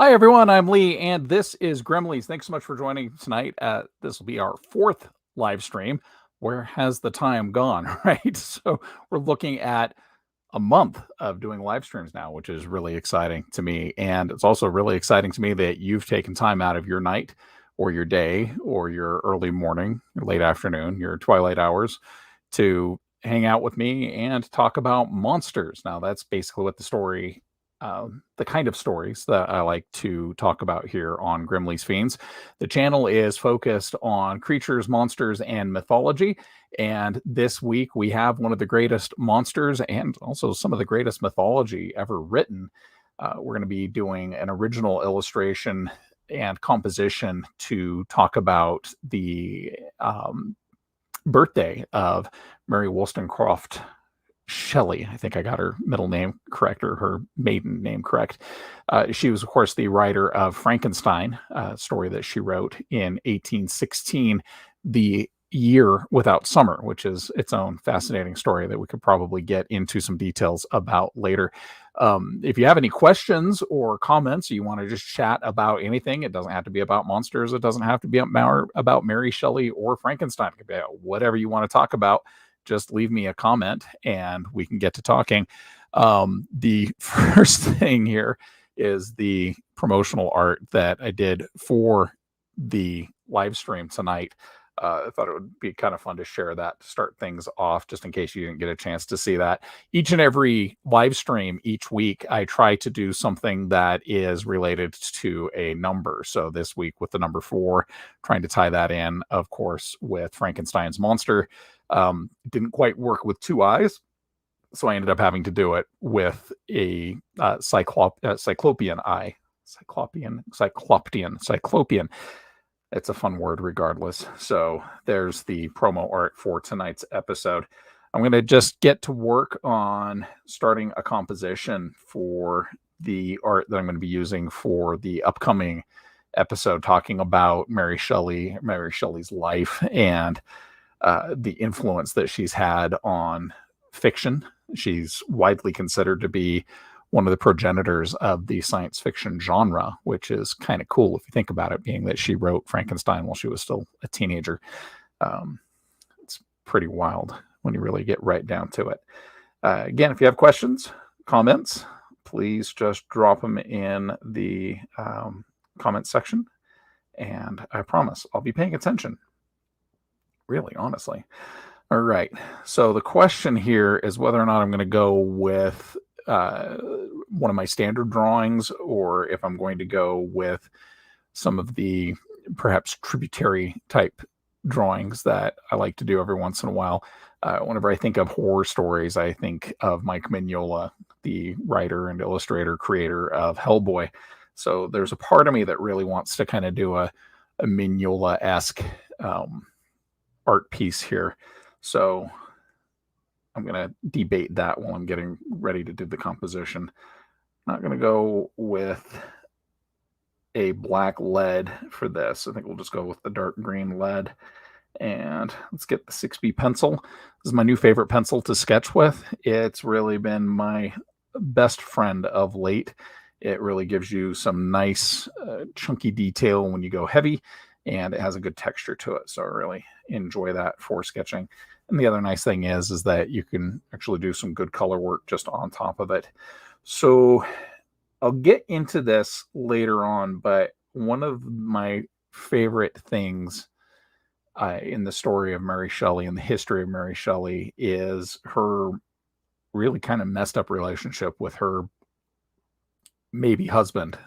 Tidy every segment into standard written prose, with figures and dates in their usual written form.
Hi, everyone. I'm Lee, and this is Grimmleighs. Thanks so much for joining tonight. This will be our fourth live stream. Where has the time gone, right? So we're looking at a month of doing live streams now, which is really exciting to me. And it's also really exciting to me that you've taken time out of your night or your day or your early morning, your late afternoon, your twilight hours to hang out with me and talk about monsters. Now, that's basically what the kind of stories that I like to talk about here on Grimmleigh's Fiends. The channel is focused on creatures, monsters, and mythology. And this week we have one of the greatest monsters and also some of the greatest mythology ever written. We're going to be doing an original illustration and composition to talk about the birthday of Mary Wollstonecraft Shelley. I think I got her middle name correct, or her maiden name correct. She was, of course, the writer of Frankenstein, a story that she wrote in 1816, The Year Without Summer, which is its own fascinating story that we could probably get into some details about later. If you have any questions or comments, you want to just chat about anything, it doesn't have to be about monsters. It doesn't have to be about Mary Shelley or Frankenstein. It could be about whatever you want to talk about. Just leave me a comment and we can get to talking. The first thing here is the promotional art that I did for the live stream tonight. I thought it would be kind of fun to share that to start things off, just in case you didn't get a chance to see that. Each and every live stream each week, I try to do something that is related to a number. So this week with the number 4, trying to tie that in, of course, with Frankenstein's monster. Didn't quite work with 2 eyes, so I ended up having to do it with a cyclopean eye. Cyclopean. It's a fun word regardless. So there's the promo art for tonight's episode. I'm going to just get to work on starting a composition for the art that I'm going to be using for the upcoming episode, talking about Mary Shelley's life and the influence that she's had on fiction. She's widely considered to be one of the progenitors of the science fiction genre, which is kind of cool if you think about it, being that she wrote Frankenstein while she was still a teenager. It's pretty wild when you really get right down to it. Again, if you have questions, comments, please just drop them in the comment section, and I promise I'll be paying attention. Really, honestly. All right. So the question here is whether or not I'm going to go with one of my standard drawings, or if I'm going to go with some of the perhaps tributary type drawings that I like to do every once in a while. Whenever I think of horror stories, I think of Mike Mignola, the writer and illustrator, creator of Hellboy. So there's a part of me that really wants to kind of do a Mignola-esque art piece here. So I'm going to debate that while I'm getting ready to do the composition. I'm not going to go with a black lead for this. I think we'll just go with the dark green lead. And let's get the 6B pencil. This is my new favorite pencil to sketch with. It's really been my best friend of late. It really gives you some nice chunky detail when you go heavy, and it has a good texture to it. So I really enjoy that for sketching. And the other nice thing is that you can actually do some good color work just on top of it. So I'll get into this later on, but one of my favorite things in the story of Mary Shelley and the history of Mary Shelley is her really kind of messed up relationship with her maybe husband,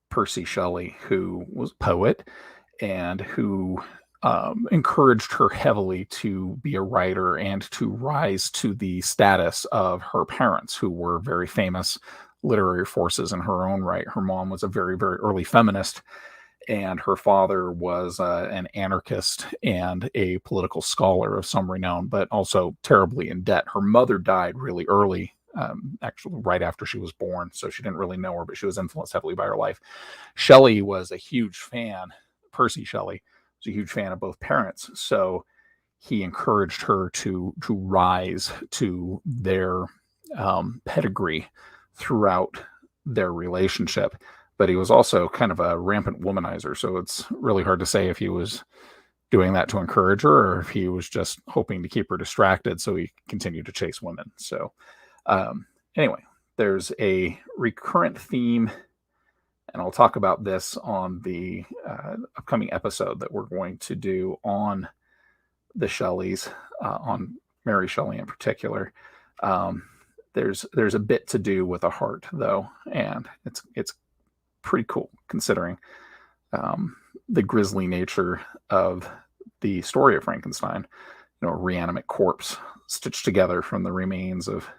Percy Shelley, who was a poet and who encouraged her heavily to be a writer and to rise to the status of her parents, who were very famous literary forces in her own right. Her mom was a very, very early feminist, and her father was an anarchist and a political scholar of some renown, but also terribly in debt. Her mother died really early, actually right after she was born, so she didn't really know her, but she was influenced heavily by her life. Shelley was a huge fan, Percy Shelley was a huge fan of both parents, so he encouraged her to rise to their pedigree throughout their relationship. but he was also kind of a rampant womanizer. So it's really hard to say if he was doing that to encourage her or if he was just hoping to keep her distracted so he continued to chase women. So anyway, there's a recurrent theme, and I'll talk about this on the upcoming episode that we're going to do on the Shelleys, on Mary Shelley in particular. There's a bit to do with a heart, though, and it's pretty cool considering the grisly nature of the story of Frankenstein. A reanimate corpse stitched together from the remains of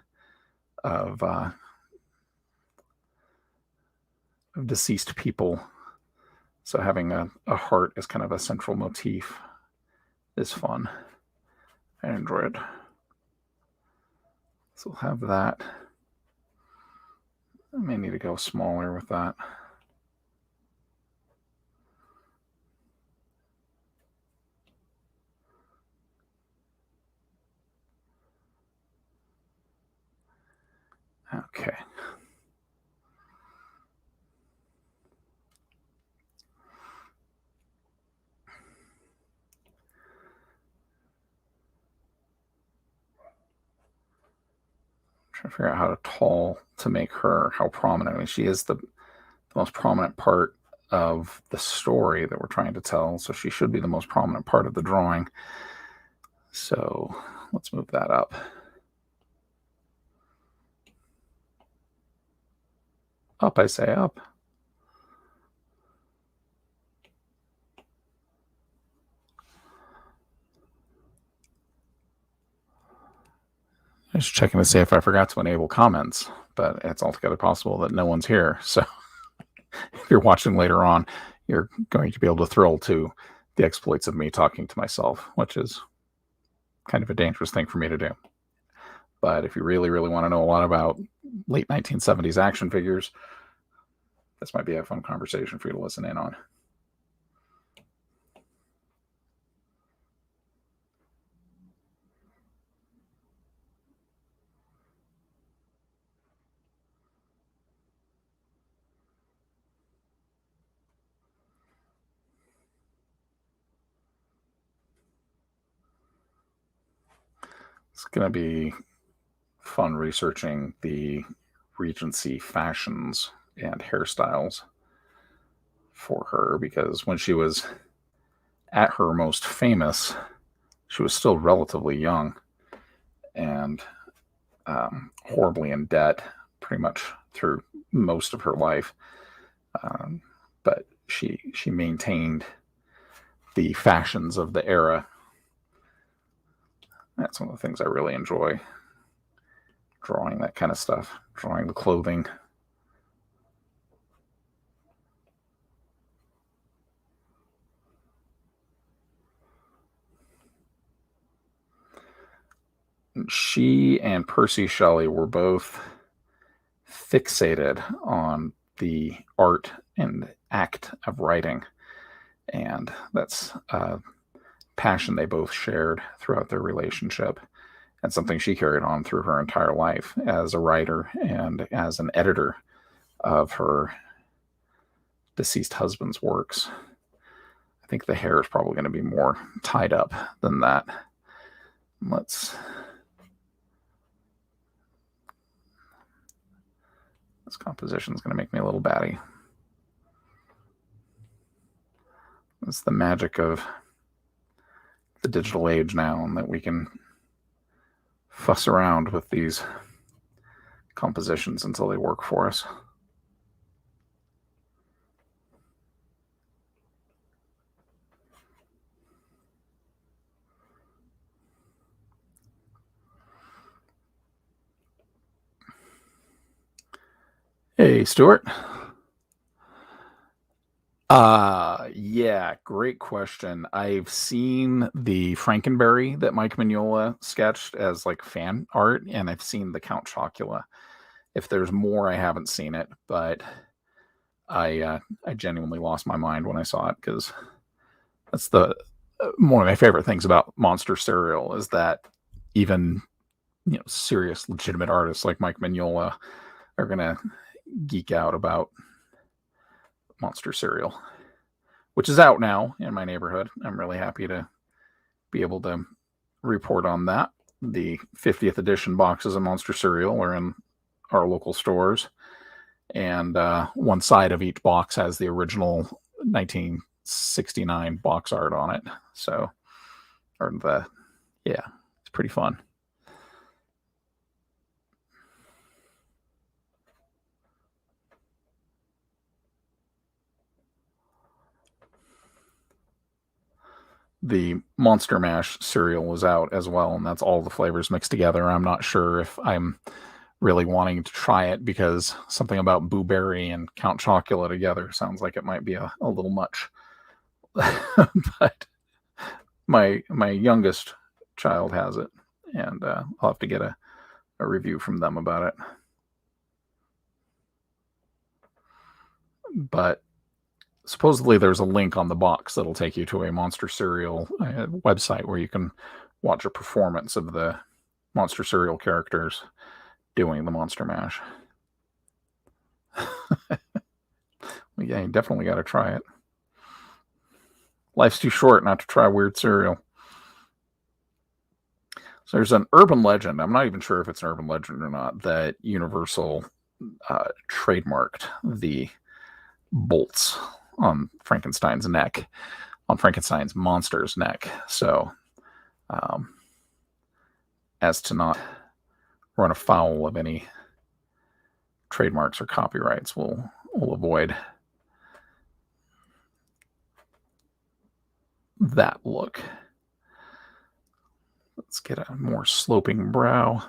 deceased people. So having a heart as kind of a central motif is fun. I enjoy it. So we'll have that. I may need to go smaller with that. Okay. Trying to figure out how tall to make her, how prominent. I mean, she is the most prominent part of the story that we're trying to tell, so she should be the most prominent part of the drawing. So let's move that up. Up, I say up. Just checking to see if I forgot to enable comments, but it's altogether possible that no one's here. So if you're watching later on, you're going to be able to thrill to the exploits of me talking to myself, which is kind of a dangerous thing for me to do. But if you really, really want to know a lot about late 1970s action figures, this might be a fun conversation for you to listen in on. It's going to be fun researching the Regency fashions and hairstyles for her, because when she was at her most famous, she was still relatively young and horribly in debt pretty much through most of her life. But she maintained the fashions of the era. That's one of the things I really enjoy, drawing that kind of stuff, drawing the clothing. She and Percy Shelley were both fixated on the art and act of writing, and that's a passion they both shared throughout their relationship, and something she carried on through her entire life as a writer and as an editor of her deceased husband's works. I think the hair is probably going to be more tied up than that. This composition is going to make me a little batty. It's the magic of the digital age now, and that we can fuss around with these compositions until they work for us. Hey, Stuart. Yeah, great question. I've seen the Frankenberry that Mike Mignola sketched as like fan art, and I've seen the Count Chocula. If there's more, I haven't seen it, but I genuinely lost my mind when I saw it, because that's one of my favorite things about Monster Cereal is that even serious, legitimate artists like Mike Mignola are gonna geek out about monster cereal, which is out now in my neighborhood. I'm really happy to be able to report on that. The 50th edition boxes of monster cereal are in our local stores, and one side of each box has the original 1969 box art on it. So, it's pretty fun. The Monster Mash cereal is out as well, and that's all the flavors mixed together. I'm not sure if I'm really wanting to try it because something about Boo Berry and Count Chocula together sounds like it might be a little much. But my youngest child has it, and I'll have to get a review from them about it. But supposedly there's a link on the box that'll take you to a monster cereal website where you can watch a performance of the monster cereal characters doing the Monster Mash. Well, yeah, you definitely got to try it. Life's too short not to try weird cereal. So there's an urban legend. I'm not even sure if it's an urban legend or not, that Universal trademarked the bolts on Frankenstein's neck, on Frankenstein's monster's neck. So, as to not run afoul of any trademarks or copyrights, we'll avoid that look. Let's get a more sloping brow.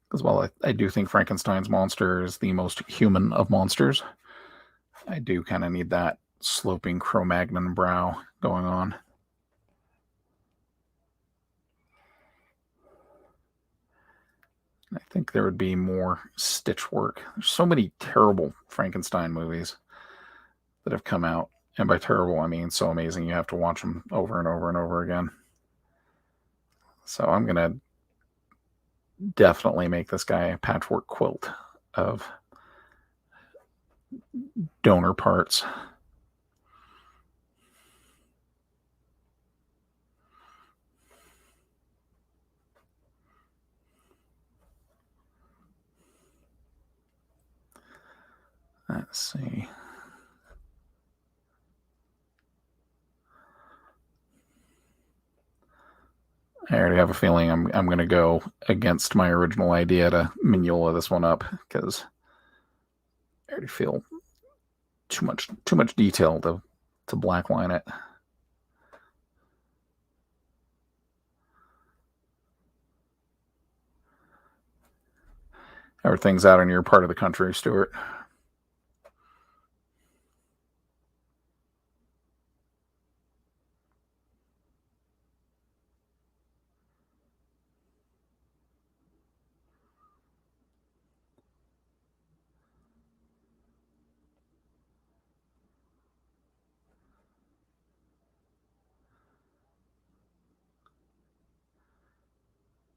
Because while I do think Frankenstein's monster is the most human of monsters, I do kind of need that sloping Cro-Magnon brow going on. I think there would be more stitch work. There's so many terrible Frankenstein movies that have come out. And by terrible, I mean so amazing you have to watch them over and over and over again. So I'm going to definitely make this guy a patchwork quilt of donor parts. Let's see. I already have a feeling I'm going to go against my original idea to Mignola this one up, because I already feel too much detail to blackline it. How are things out in your part of the country, Stuart?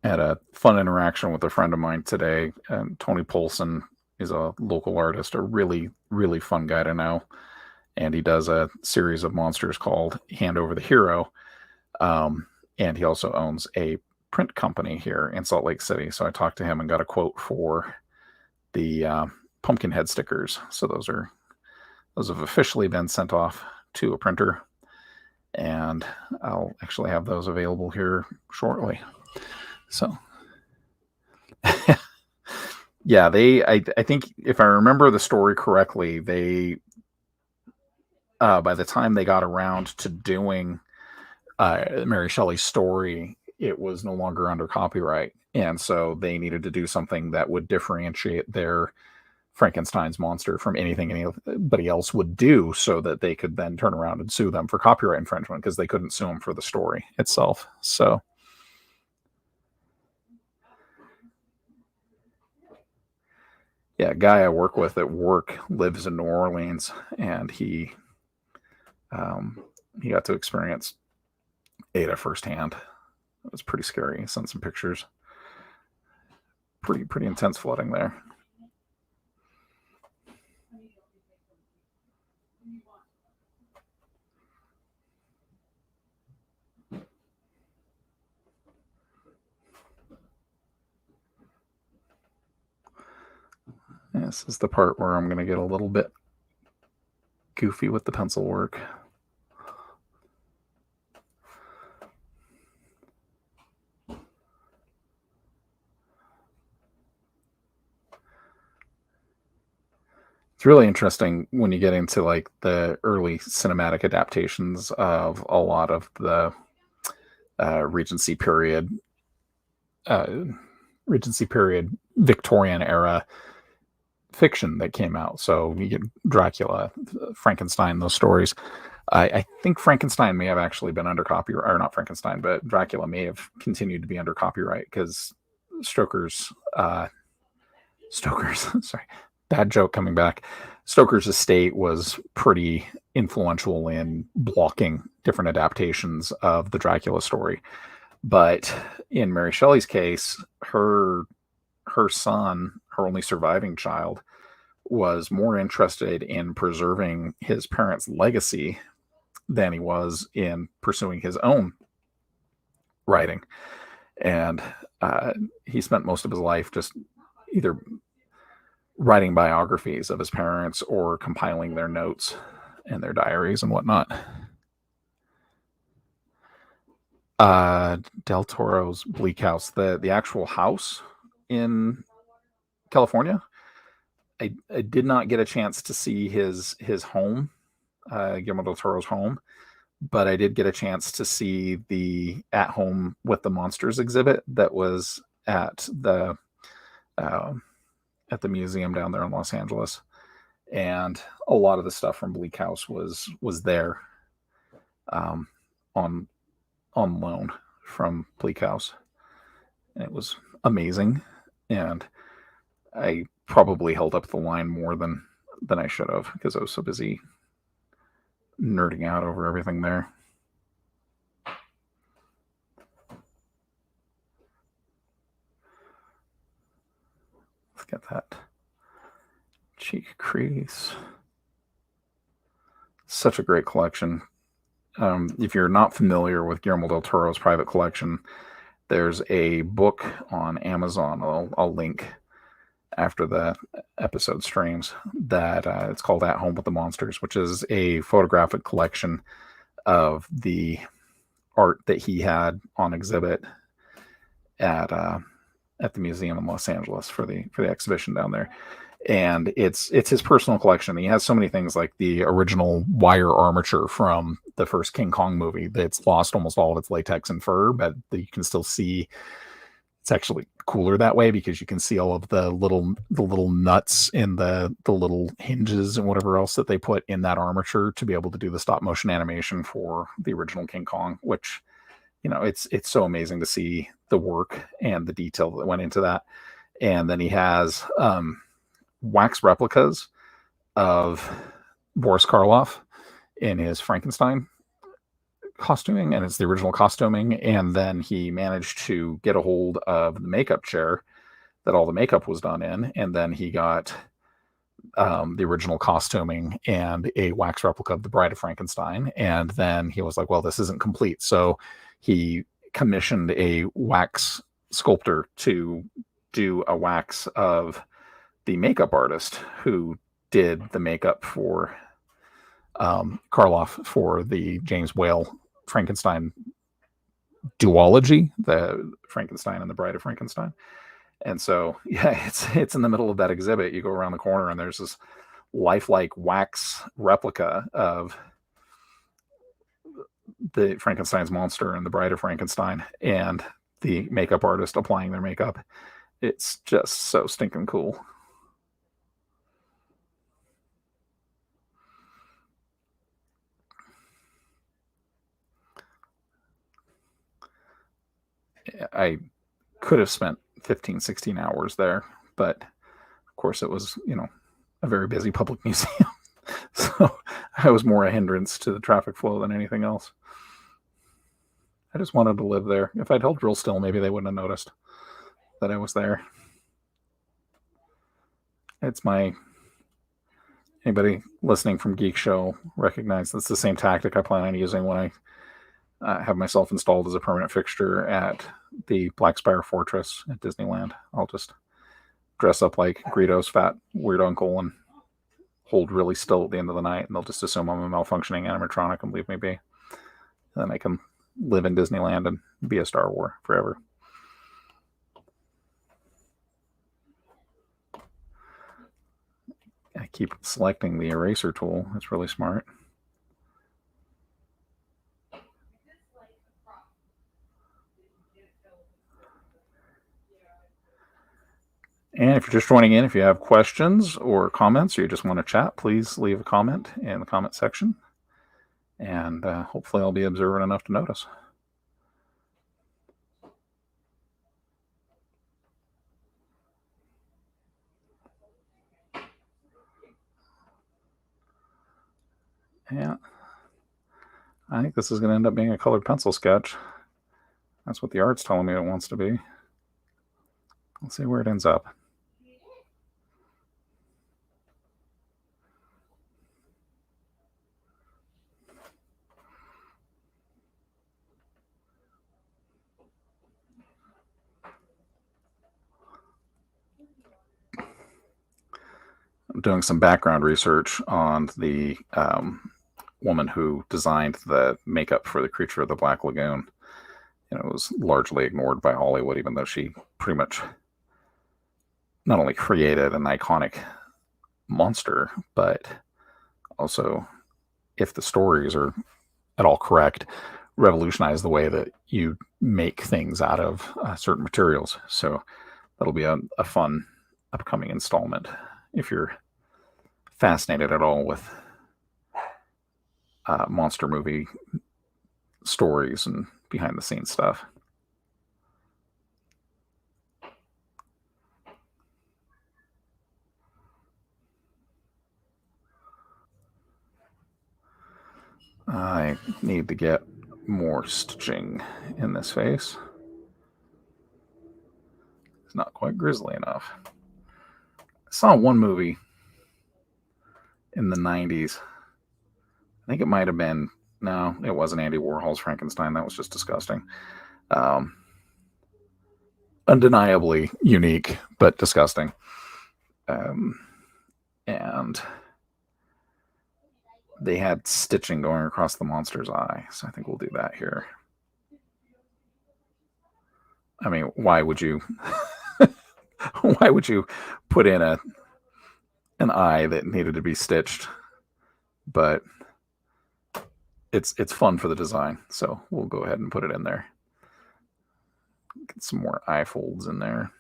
I had a fun interaction with a friend of mine today, and Tony Polson is a local artist, a really, really fun guy to know. And he does a series of monsters called Hand Over the Hero. And he also owns a print company here in Salt Lake City. So I talked to him and got a quote for the Pumpkinhead stickers. So those have officially been sent off to a printer, and I'll actually have those available here shortly. So yeah, I think if I remember the story correctly, they by the time they got around to doing Mary Shelley's story, it was no longer under copyright, and so they needed to do something that would differentiate their Frankenstein's monster from anything anybody else would do, so that they could then turn around and sue them for copyright infringement, because they couldn't sue them for the story itself. So yeah, a guy I work with at work lives in New Orleans, and he got to experience Ada firsthand. It was pretty scary. He sent some pictures. Pretty intense flooding there. This is the part where I'm going to get a little bit goofy with the pencil work. It's really interesting when you get into like the early cinematic adaptations of a lot of the Regency period, uh, Regency period Victorian era fiction that came out. So you get Dracula, Frankenstein, those stories. I think Frankenstein may have actually been under copyright, or not Frankenstein, but Dracula may have continued to be under copyright because Stoker's, sorry, bad joke coming back. Stoker's estate was pretty influential in blocking different adaptations of the Dracula story. But in Mary Shelley's case, her son, her only surviving child, was more interested in preserving his parents' legacy than he was in pursuing his own writing. And he spent most of his life just either writing biographies of his parents or compiling their notes and their diaries and whatnot. Del Toro's Bleak House, the actual house in California. I did not get a chance to see his home, Guillermo del Toro's home, but I did get a chance to see the At Home with the Monsters exhibit that was at the museum down there in Los Angeles, and a lot of the stuff from Bleak House was there on loan from Bleak House, and it was amazing. And I probably held up the line more than I should have because I was so busy nerding out over everything there. Let's get that cheek crease. Such a great collection. If you're not familiar with Guillermo del Toro's private collection, there's a book on Amazon. I'll link after the episode streams that it's called At Home with the Monsters, which is a photographic collection of the art that he had on exhibit at the museum in Los Angeles for the exhibition down there. And it's his personal collection. He has so many things, like the original wire armature from the first King Kong movie that's lost almost all of its latex and fur, but you can still see. It's actually cooler that way because you can see all of the little nuts in the little hinges and whatever else that they put in that armature to be able to do the stop motion animation for the original King Kong, which, it's so amazing to see the work and the detail that went into that. And then he has wax replicas of Boris Karloff in his Frankenstein costuming, and it's the original costuming. And then he managed to get a hold of the makeup chair that all the makeup was done in, and then he got the original costuming and a wax replica of the Bride of Frankenstein. And then he was like, well, this isn't complete, so he commissioned a wax sculptor to do a wax of the makeup artist who did the makeup for Karloff for the James Whale Frankenstein duology, the Frankenstein and the Bride of Frankenstein. And so, yeah, it's in the middle of that exhibit. You go around the corner and there's this lifelike wax replica of the Frankenstein's monster and the Bride of Frankenstein and the makeup artist applying their makeup. It's just so stinking cool. I could have spent 15, 16 hours there, but of course it was, a very busy public museum. So I was more a hindrance to the traffic flow than anything else. I just wanted to live there. If I'd held real still, maybe they wouldn't have noticed that I was there. Anybody listening from Geek Show recognize that's the same tactic I plan on using when I have myself installed as a permanent fixture at the Black Spire Fortress at Disneyland. I'll just dress up like Greedo's fat weird uncle and hold really still at the end of the night, and they'll just assume I'm a malfunctioning animatronic and leave me be. And then I can live in Disneyland and be a Star Wars forever. I keep selecting the eraser tool. It's really smart. And if you're just joining in, if you have questions or comments, or you just want to chat, please leave a comment in the comment section. And hopefully I'll be observant enough to notice. Yeah. I think this is going to end up being a colored pencil sketch. That's what the art's telling me it wants to be. Let's see where it ends up. I'm doing some background research on the woman who designed the makeup for the Creature of the Black Lagoon. It was largely ignored by Hollywood, even though she pretty much not only created an iconic monster, but also, if the stories are at all correct, revolutionized the way that you make things out of certain materials. So that'll be a fun upcoming installment if you're fascinated at all with monster movie stories and behind the scenes stuff. I need to get more stitching in this face. It's not quite grisly enough. I saw one movie in the 90s. I think it might have been, no, it wasn't Andy Warhol's Frankenstein. That was just disgusting. Undeniably unique, but disgusting. And they had stitching going across the monster's eye. So I think we'll do that here. I mean, why would you put in an eye that needed to be stitched? But it's fun for the design, so we'll go ahead and put it in there. Get some more eye folds in there.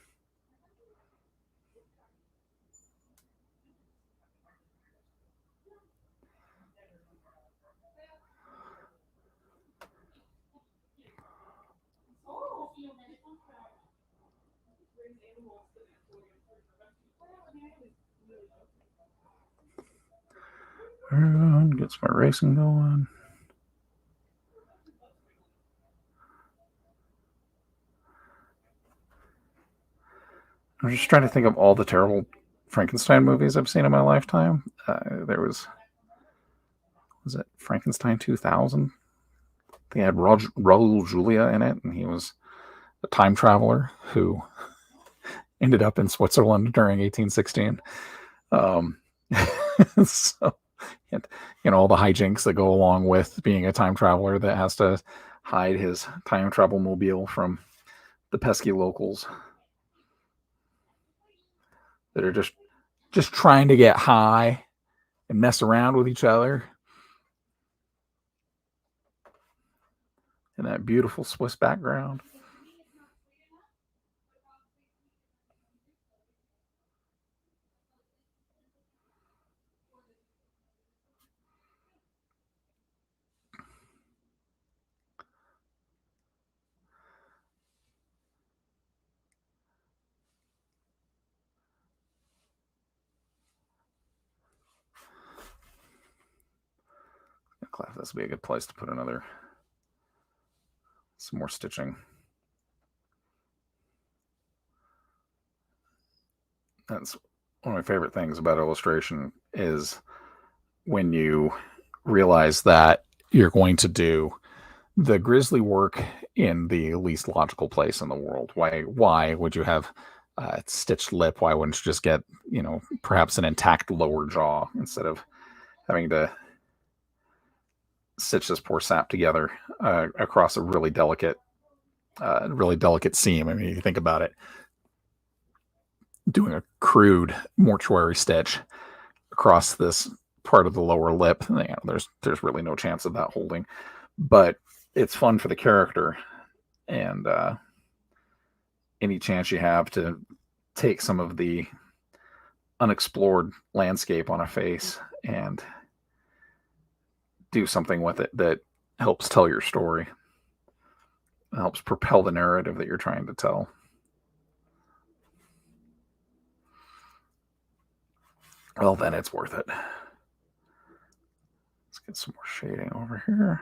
Get some erasing going. I'm just trying to think of all the terrible Frankenstein movies I've seen in my lifetime. There was it Frankenstein 2000? They had Raul Julia in it, and he was a time traveler who ended up in Switzerland during 1816. So, all the hijinks that go along with being a time traveler that has to hide his time travel mobile from the pesky locals that are just trying to get high and mess around with each other. And that beautiful Swiss background. This would be a good place to put some more stitching. That's one of my favorite things about illustration is when you realize that you're going to do the grisly work in the least logical place in the world. Why would you have stitched lip. Why wouldn't you just get, perhaps an intact lower jaw instead of having to stitch this poor sap together across a really delicate seam? I mean, you think about it, doing a crude mortuary stitch across this part of the lower lip, there's really no chance of that holding. But it's fun for the character, and any chance you have to take some of the unexplored landscape on a face and do something with it that helps tell your story, helps propel the narrative that you're trying to tell. Well, then it's worth it. Let's get some more shading over here.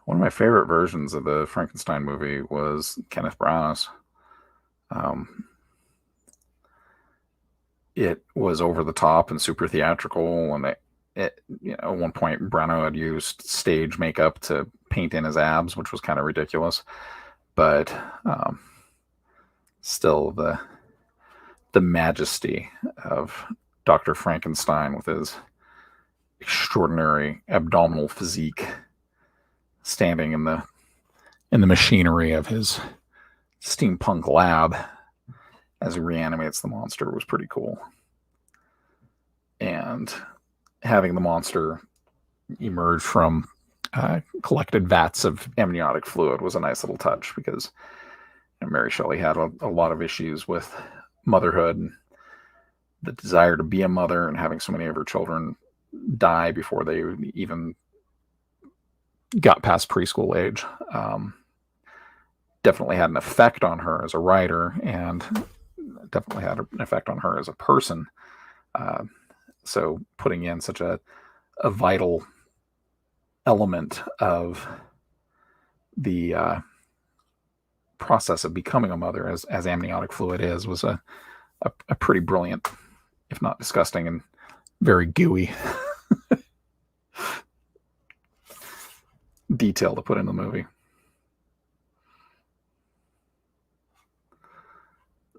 One of my favorite versions of the Frankenstein movie was Kenneth Branagh's. It was over the top and super theatrical, and at one point Branagh had used stage makeup to paint in his abs, which was kind of ridiculous. But still, the majesty of Dr. Frankenstein with his extraordinary abdominal physique, standing in the machinery of his steampunk lab as he reanimates the monster, was pretty cool. And having the monster emerge from collected vats of amniotic fluid was a nice little touch, because Mary Shelley had a lot of issues with motherhood and the desire to be a mother, and having so many of her children die before they even got past preschool age. Definitely had an effect on her as a writer, and definitely had an effect on her as a person. So putting in such a vital element of the process of becoming a mother, as amniotic fluid was a pretty brilliant, if not disgusting, and very gooey detail to put in the movie.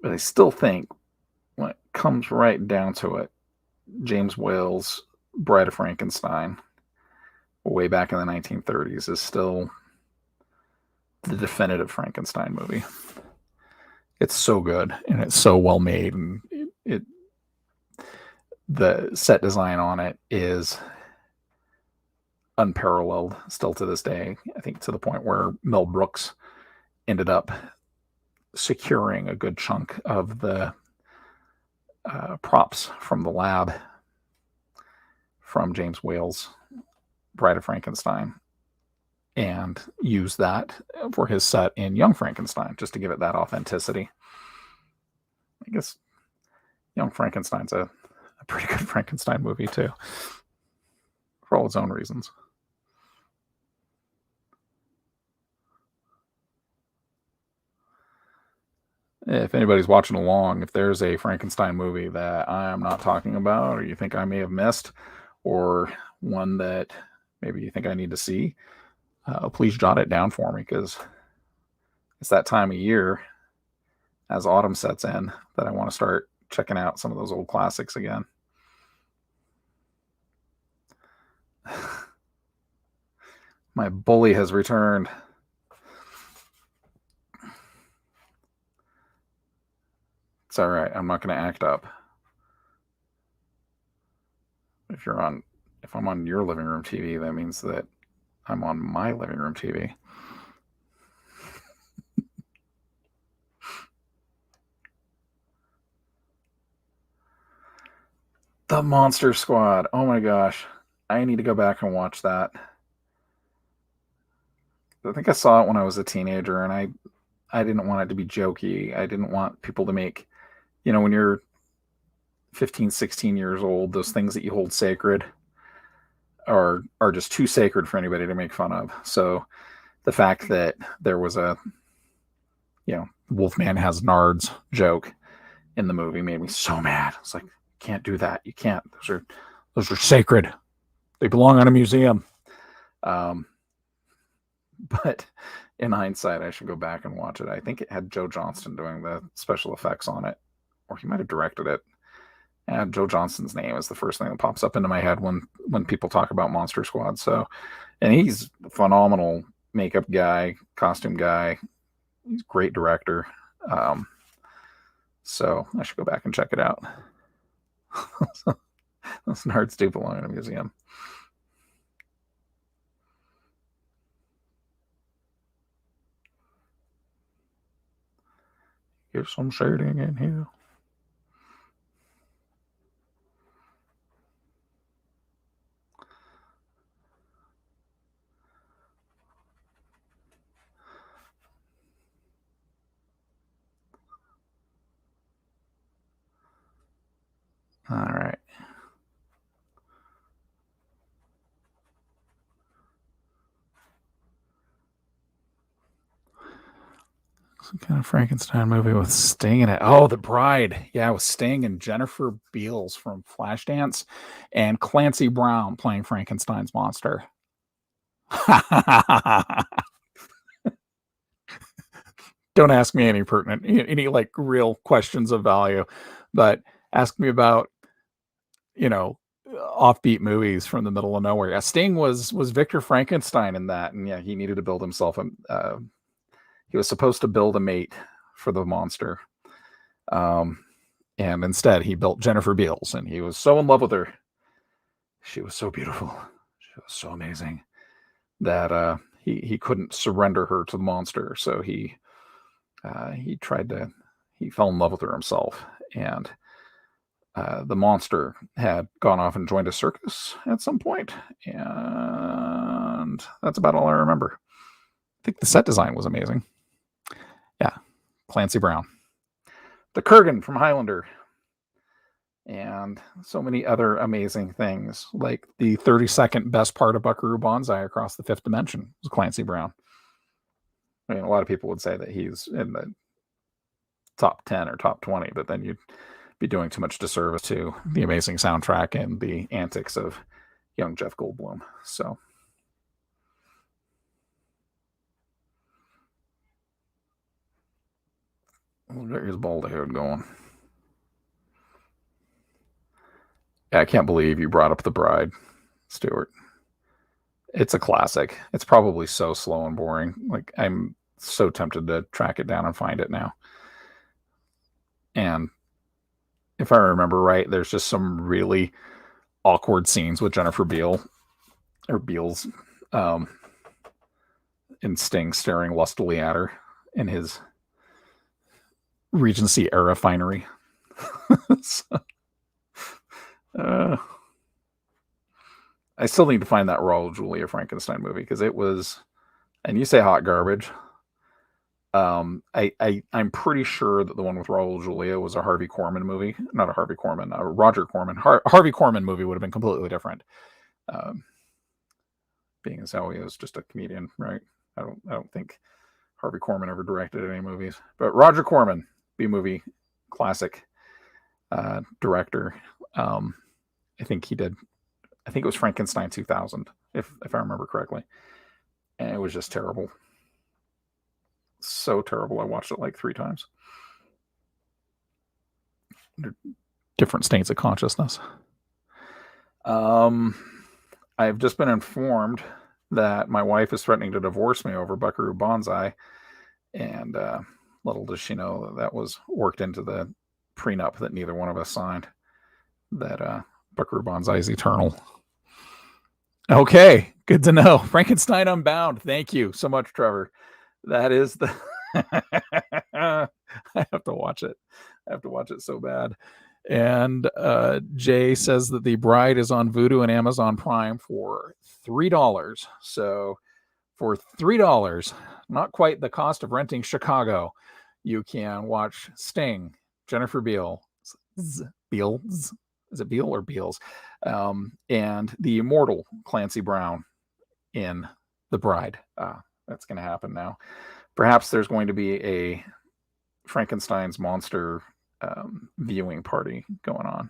But I still think, when it comes right down to it, James Whale's Bride of Frankenstein, way back in the 1930s, is still the definitive Frankenstein movie. It's so good, and it's so well made, and the set design on it is unparalleled still to this day. I think to the point where Mel Brooks ended up securing a good chunk of the props from the lab from James Whale's Bride of Frankenstein, and used that for his set in Young Frankenstein, just to give it that authenticity. I guess Young Frankenstein's a pretty good Frankenstein movie too, for all its own reasons. If anybody's watching along, if there's a Frankenstein movie that I am not talking about, or you think I may have missed, or one that maybe you think I need to see, please jot it down for me, because it's that time of year, as autumn sets in, that I want to start checking out some of those old classics again. My bully has returned. It's all right. I'm not going to act up. If I'm on your living room TV, that means that I'm on my living room TV. The Monster Squad. Oh my gosh. I need to go back and watch that. I think I saw it when I was a teenager, and I didn't want it to be jokey. I didn't want people to make, when you're 15, 16 years old, those things that you hold sacred are just too sacred for anybody to make fun of. So the fact that there was a, Wolfman has nards joke in the movie made me so mad. It's like, you can't do that. You can't. Those are sacred. They belong on a museum. But in hindsight, I should go back and watch it. I think it had Joe Johnston doing the special effects on it, or he might have directed it. And Joe Johnston's name is the first thing that pops up into my head when people talk about Monster Squad. So, and he's a phenomenal makeup guy, costume guy. He's a great director. So I should go back and check it out. Those nerds do belong in a museum. Get some shading in here. All right. Some kind of Frankenstein movie with Sting in it. Oh, The Bride. Yeah, with Sting and Jennifer Beals from Flashdance and Clancy Brown playing Frankenstein's monster. Don't ask me any pertinent, any like real questions of value, but ask me about, offbeat movies from the middle of nowhere. Yeah, Sting was Victor Frankenstein in that, and yeah, he needed to build himself he was supposed to build a mate for the monster, and instead he built Jennifer Beals, and he was so in love with her. She was so beautiful, she was so amazing that he couldn't surrender her to the monster, so he fell in love with her himself, and the monster had gone off and joined a circus at some point, and that's about all I remember. I think the set design was amazing. Yeah, Clancy Brown. The Kurgan from Highlander. And so many other amazing things, like the 32nd best part of Buckaroo Banzai Across the Fifth Dimension was Clancy Brown. I mean, a lot of people would say that he's in the top 10 or top 20, but then you'd be doing too much disservice to the amazing soundtrack and the antics of young Jeff Goldblum. So we'll get his bald head going. Yeah, I can't believe you brought up The Bride, Stuart. It's a classic. It's probably so slow and boring. Like, I'm so tempted to track it down and find it now. And if I remember right, there's just some really awkward scenes with Jennifer Beals, and Sting staring lustily at her in his Regency era finery. So, I still need to find that Raul Julia Frankenstein movie, because it was, and you say hot garbage. I'm pretty sure that the one with Raul Julia was a Harvey Korman movie, not a Harvey Korman, a Roger Corman. Harvey Korman movie would have been completely different, being as how he was just a comedian, right? I don't think Harvey Korman ever directed any movies, but Roger Corman, B-movie classic director. I think he did. I think it was Frankenstein 2000, if I remember correctly, and it was just terrible. So terrible. I watched it like 3 times. Different states of consciousness. I've just been informed that my wife is threatening to divorce me over Buckaroo Banzai, and little does she know that was worked into the prenup that neither one of us signed, that Buckaroo Banzai is eternal. Okay, good to know. Frankenstein Unbound. Thank you so much, Trevor. That is the I have to watch it. I have to watch it so bad. And Jay says that The Bride is on Vudu and Amazon Prime for $3. So for $3, not quite the cost of renting Chicago, you can watch Sting, Jennifer Beals, Beals. Is it Beal or Beals? And the immortal Clancy Brown in The Bride. That's going to happen now. Perhaps there's going to be a Frankenstein's monster viewing party going on.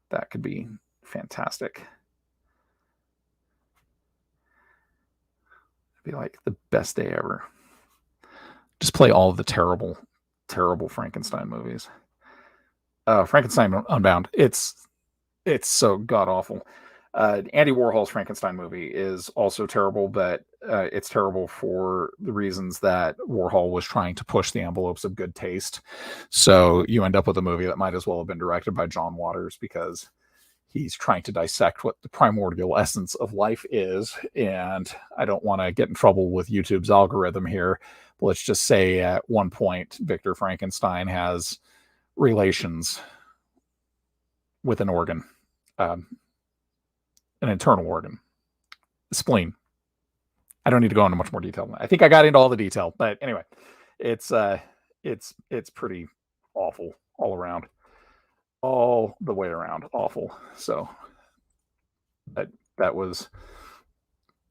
That could be fantastic. It'd be like the best day ever. Just play all of the terrible Frankenstein movies. Frankenstein Unbound. It's so god awful. Andy Warhol's Frankenstein movie is also terrible, but it's terrible for the reasons that Warhol was trying to push the envelopes of good taste. So you end up with a movie that might as well have been directed by John Waters, because he's trying to dissect what the primordial essence of life is. And I don't want to get in trouble with YouTube's algorithm here, but let's just say at one point, Victor Frankenstein has relations with an organ, an internal organ, the spleen. I don't need to go into much more detail than that. I think I got into all the detail, but anyway, it's pretty awful all around, all the way around awful. So that was,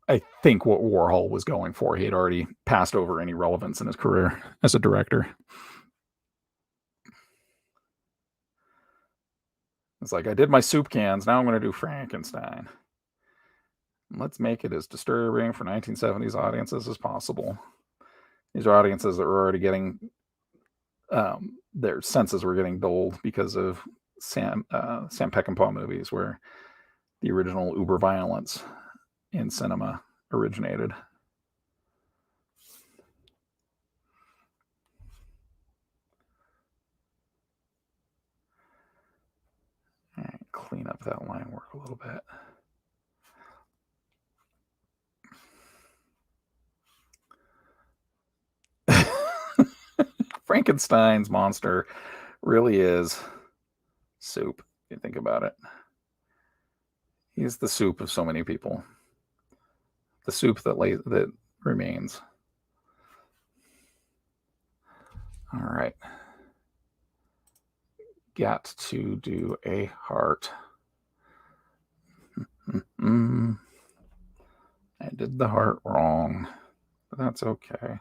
I think, what Warhol was going for. He had already passed over any relevance in his career as a director. It's like, I did my soup cans, now I'm going to do Frankenstein. Let's make it as disturbing for 1970s audiences as possible. These are audiences that were already getting, their senses were getting dulled because of Sam Peckinpah movies, where the original uber violence in cinema originated. All right, clean up that line work a little bit. Frankenstein's monster really is soup, if you think about it. He's the soup of so many people. The soup that remains. All right. Got to do a heart. I did the heart wrong, but that's okay.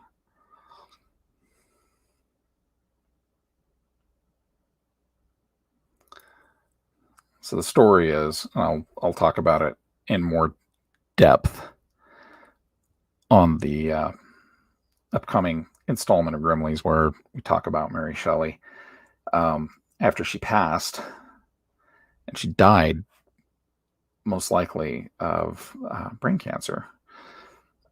So the story is, I'll talk about it in more depth on the upcoming installment of Grimmleighs, where we talk about Mary Shelley. After she passed, and she died most likely of brain cancer.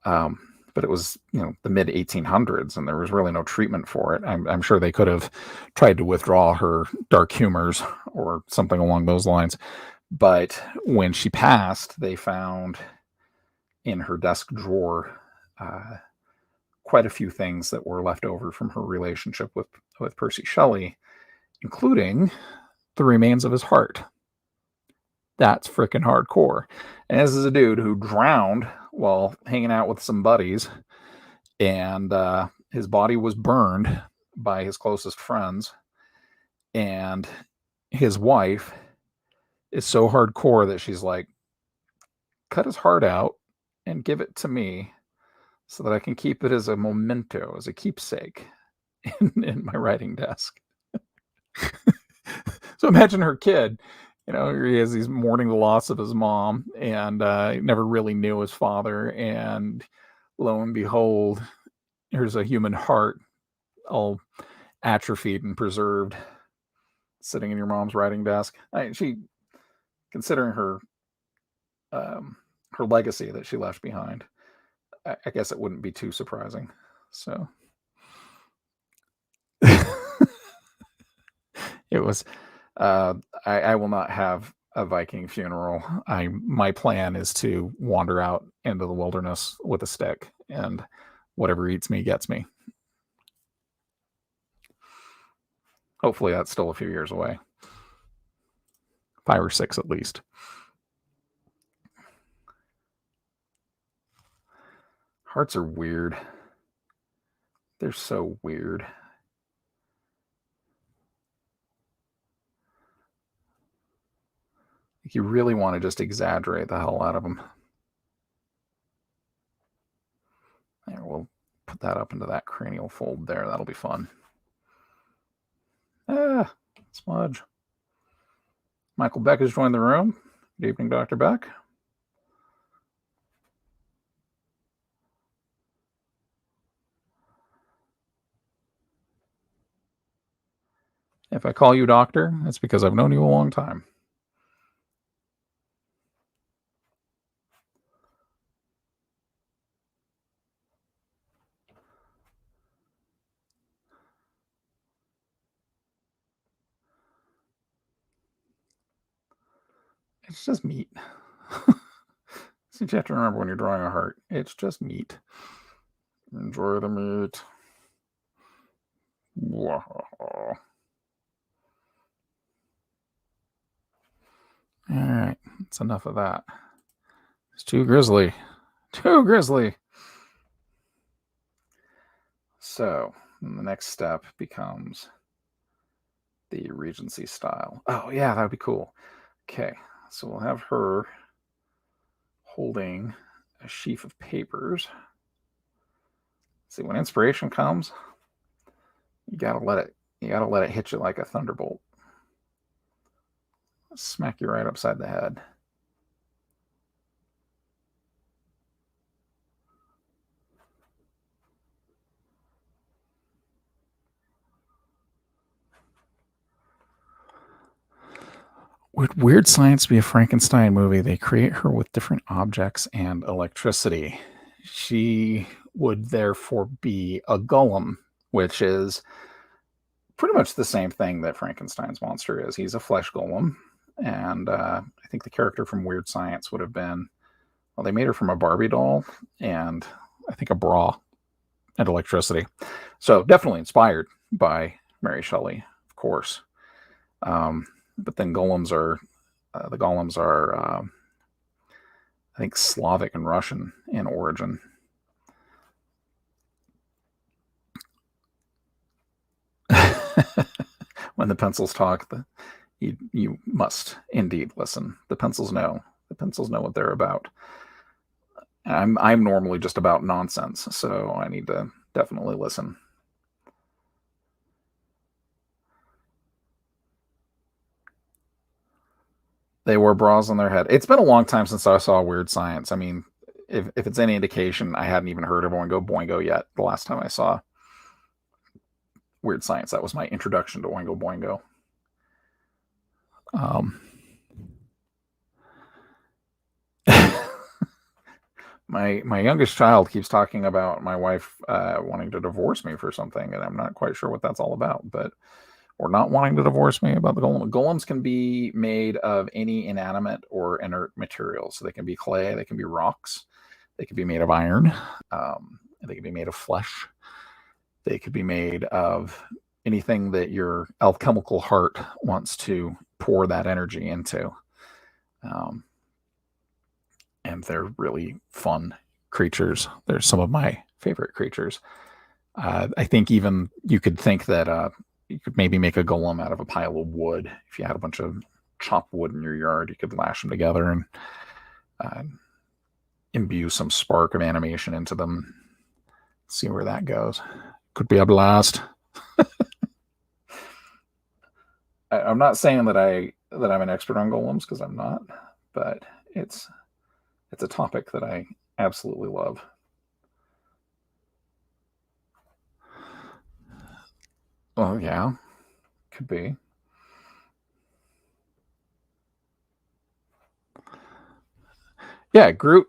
But it was, the mid 1800s, and there was really no treatment for it. I'm sure they could have tried to withdraw her dark humors or something along those lines. But when she passed, they found in her desk drawer quite a few things that were left over from her relationship with Percy Shelley, including the remains of his heart. That's freaking hardcore. And this is a dude who drowned while hanging out with some buddies, and his body was burned by his closest friends, and his wife is so hardcore that she's like, cut his heart out and give it to me so that I can keep it as a memento, as a keepsake in my writing desk. So imagine her kid, he's mourning the loss of his mom, and never really knew his father. And lo and behold, here's a human heart, all atrophied and preserved, sitting in your mom's writing desk. Considering her legacy that she left behind, I guess it wouldn't be too surprising. So it was. I will not have a Viking funeral. My plan is to wander out into the wilderness with a stick, and whatever eats me gets me. Hopefully that's still a few years away. 5 or 6 at least. Hearts are weird. They're so weird. You really want to just exaggerate the hell out of them. There, we'll put that up into that cranial fold there. That'll be fun. Smudge. Michael Beck has joined the room. Good evening, Dr. Beck. If I call you doctor, it's because I've known you a long time. It's just meat. Since you have to remember when you're drawing a heart, it's just meat. Enjoy the meat. All right, that's enough of that. It's too grisly. Too grisly. So the next step becomes the Regency style. Oh, yeah, that'd be cool. Okay, so we'll have her holding a sheaf of papers. See, when inspiration comes, you gotta let it hit you like a thunderbolt. Smack you right upside the head. Would Weird Science be a Frankenstein movie? They create her with different objects and electricity. She would therefore be a golem, which is pretty much the same thing that Frankenstein's monster is. He's a flesh golem. And I think the character from Weird Science would have been, well, they made her from a Barbie doll and I think a bra and electricity. So definitely inspired by Mary Shelley, of course. But then golems are, I think, Slavic and Russian in origin. When the pencils talk, you must indeed listen. The pencils know. The pencils know what they're about. I'm normally just about nonsense, so I need to definitely listen. They wore bras on their head. It's been a long time since I saw Weird Science. I mean, if it's any indication, I hadn't even heard of Oingo Boingo yet. The last time I saw Weird Science, that was my introduction to Oingo Boingo. My youngest child keeps talking about my wife wanting to divorce me for something, and I'm not quite sure what that's all about, but or not wanting to divorce me about the golem. Golems can be made of any inanimate or inert material. So they can be clay, they can be rocks, they can be made of iron, they can be made of flesh, they could be made of anything that your alchemical heart wants to pour that energy into. And they're really fun creatures. They're some of my favorite creatures. I think even you could think that you could maybe make a golem out of a pile of wood. If you had a bunch of chopped wood in your yard, you could lash them together and imbue some spark of animation into them. See where that goes. Could be a blast. I'm not saying that I'm an expert on golems, because I'm not, but it's a topic that I absolutely love. Oh, yeah. Could be. Yeah, Groot.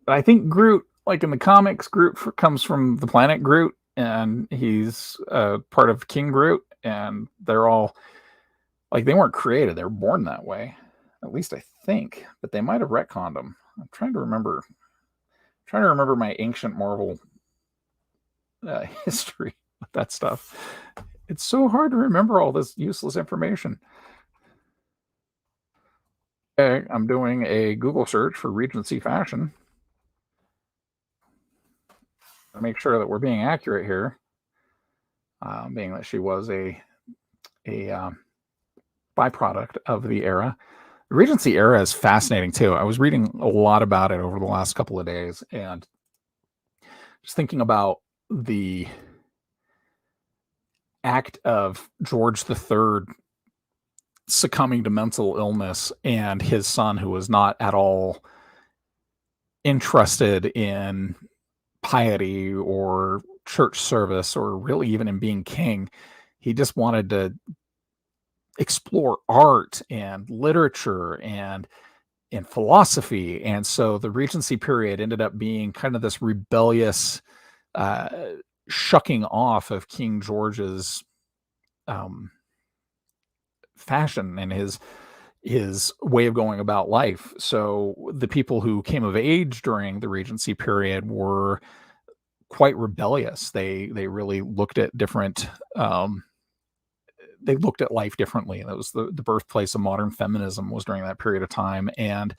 I think Groot, like in the comics, Groot comes from the planet Groot, and he's part of King Groot, and they're all, like, they weren't created. They were born that way. At least I think. But they might have retconned them. I'm trying to remember my ancient Marvel history with that stuff. It's so hard to remember all this useless information. Okay, I'm doing a Google search for Regency fashion to make sure that we're being accurate here, being that she was a byproduct of the era. The Regency era is fascinating too. I was reading a lot about it over the last couple of days, and just thinking about the act of George III succumbing to mental illness and his son, who was not at all interested in piety or church service or really even in being king. He just wanted to explore art and literature and philosophy. And so the Regency period ended up being kind of this rebellious uh, shucking off of King George's fashion and his way of going about life. So the people who came of age during the Regency period were quite rebellious. They really looked at different they looked at life differently. That was the birthplace of modern feminism, was during that period of time, and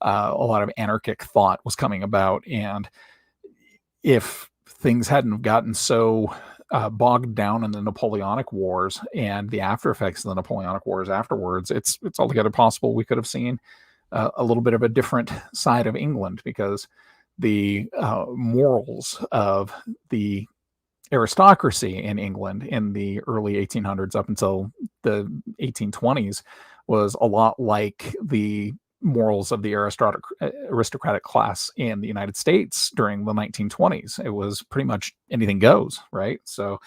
a lot of anarchic thought was coming about. And if things hadn't gotten so bogged down in the Napoleonic Wars and the after effects of the Napoleonic Wars afterwards, it's altogether possible we could have seen a little bit of a different side of England, because the morals of the aristocracy in England in the early 1800s up until the 1820s was a lot like the morals of the aristocratic class in the United States during the 1920s. It was pretty much anything goes, right? So,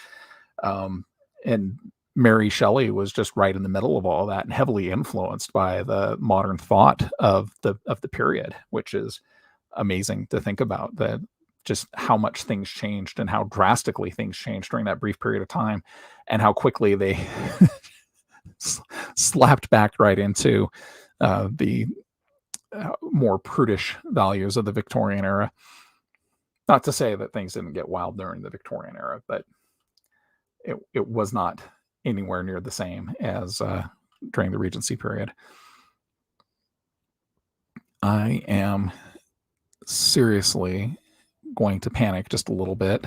and Mary Shelley was just right in the middle of all that and heavily influenced by the modern thought of the period, which is amazing to think about, that just how much things changed and how drastically things changed during that brief period of time, and how quickly they slapped back right into the more prudish values of the Victorian era. Not to say that things didn't get wild during the Victorian era, but it was not anywhere near the same as during the Regency period. I am seriously going to panic just a little bit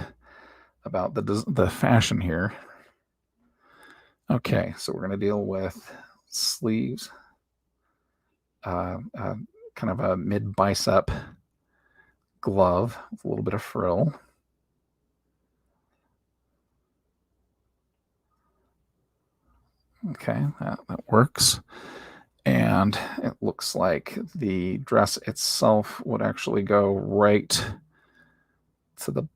about the fashion here. Okay, so we're going to deal with sleeves, kind of a mid bicep glove with a little bit of frill. Okay, that works. And it looks like the dress itself would actually go right to the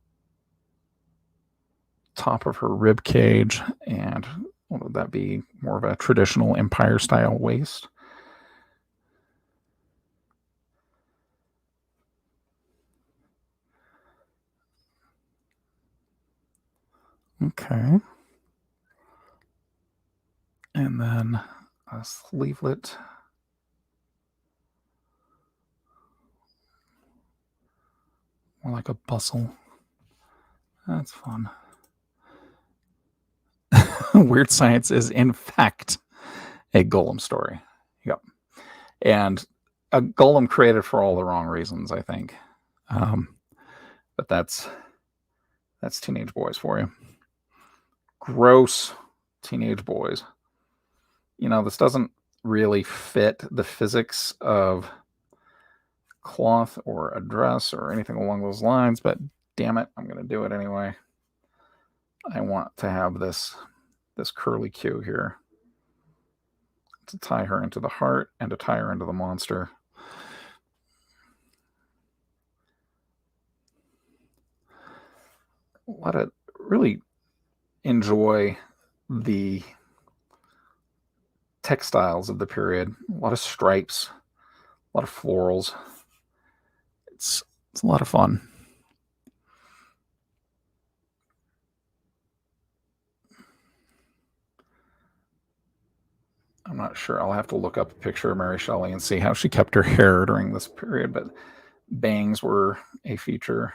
top of her rib cage. And what would that be? More of a traditional Empire style waist. Okay. And then a sleevelet. More like a bustle. That's fun. Weird Science is, in fact, a Golem story. Yep. And a Golem created for all the wrong reasons, I think. But that's teenage boys for you. Gross teenage boys. You know, this doesn't really fit the physics of cloth or a dress or anything along those lines, but damn it, I'm going to do it anyway. I want to have this curly Q here to tie her into the heart and to tie her into the monster. Let it really enjoy the textiles of the period. A lot of stripes, a lot of florals. It's a lot of fun. I'm not sure. I'll have to look up a picture of Mary Shelley and see how she kept her hair during this period, but bangs were a feature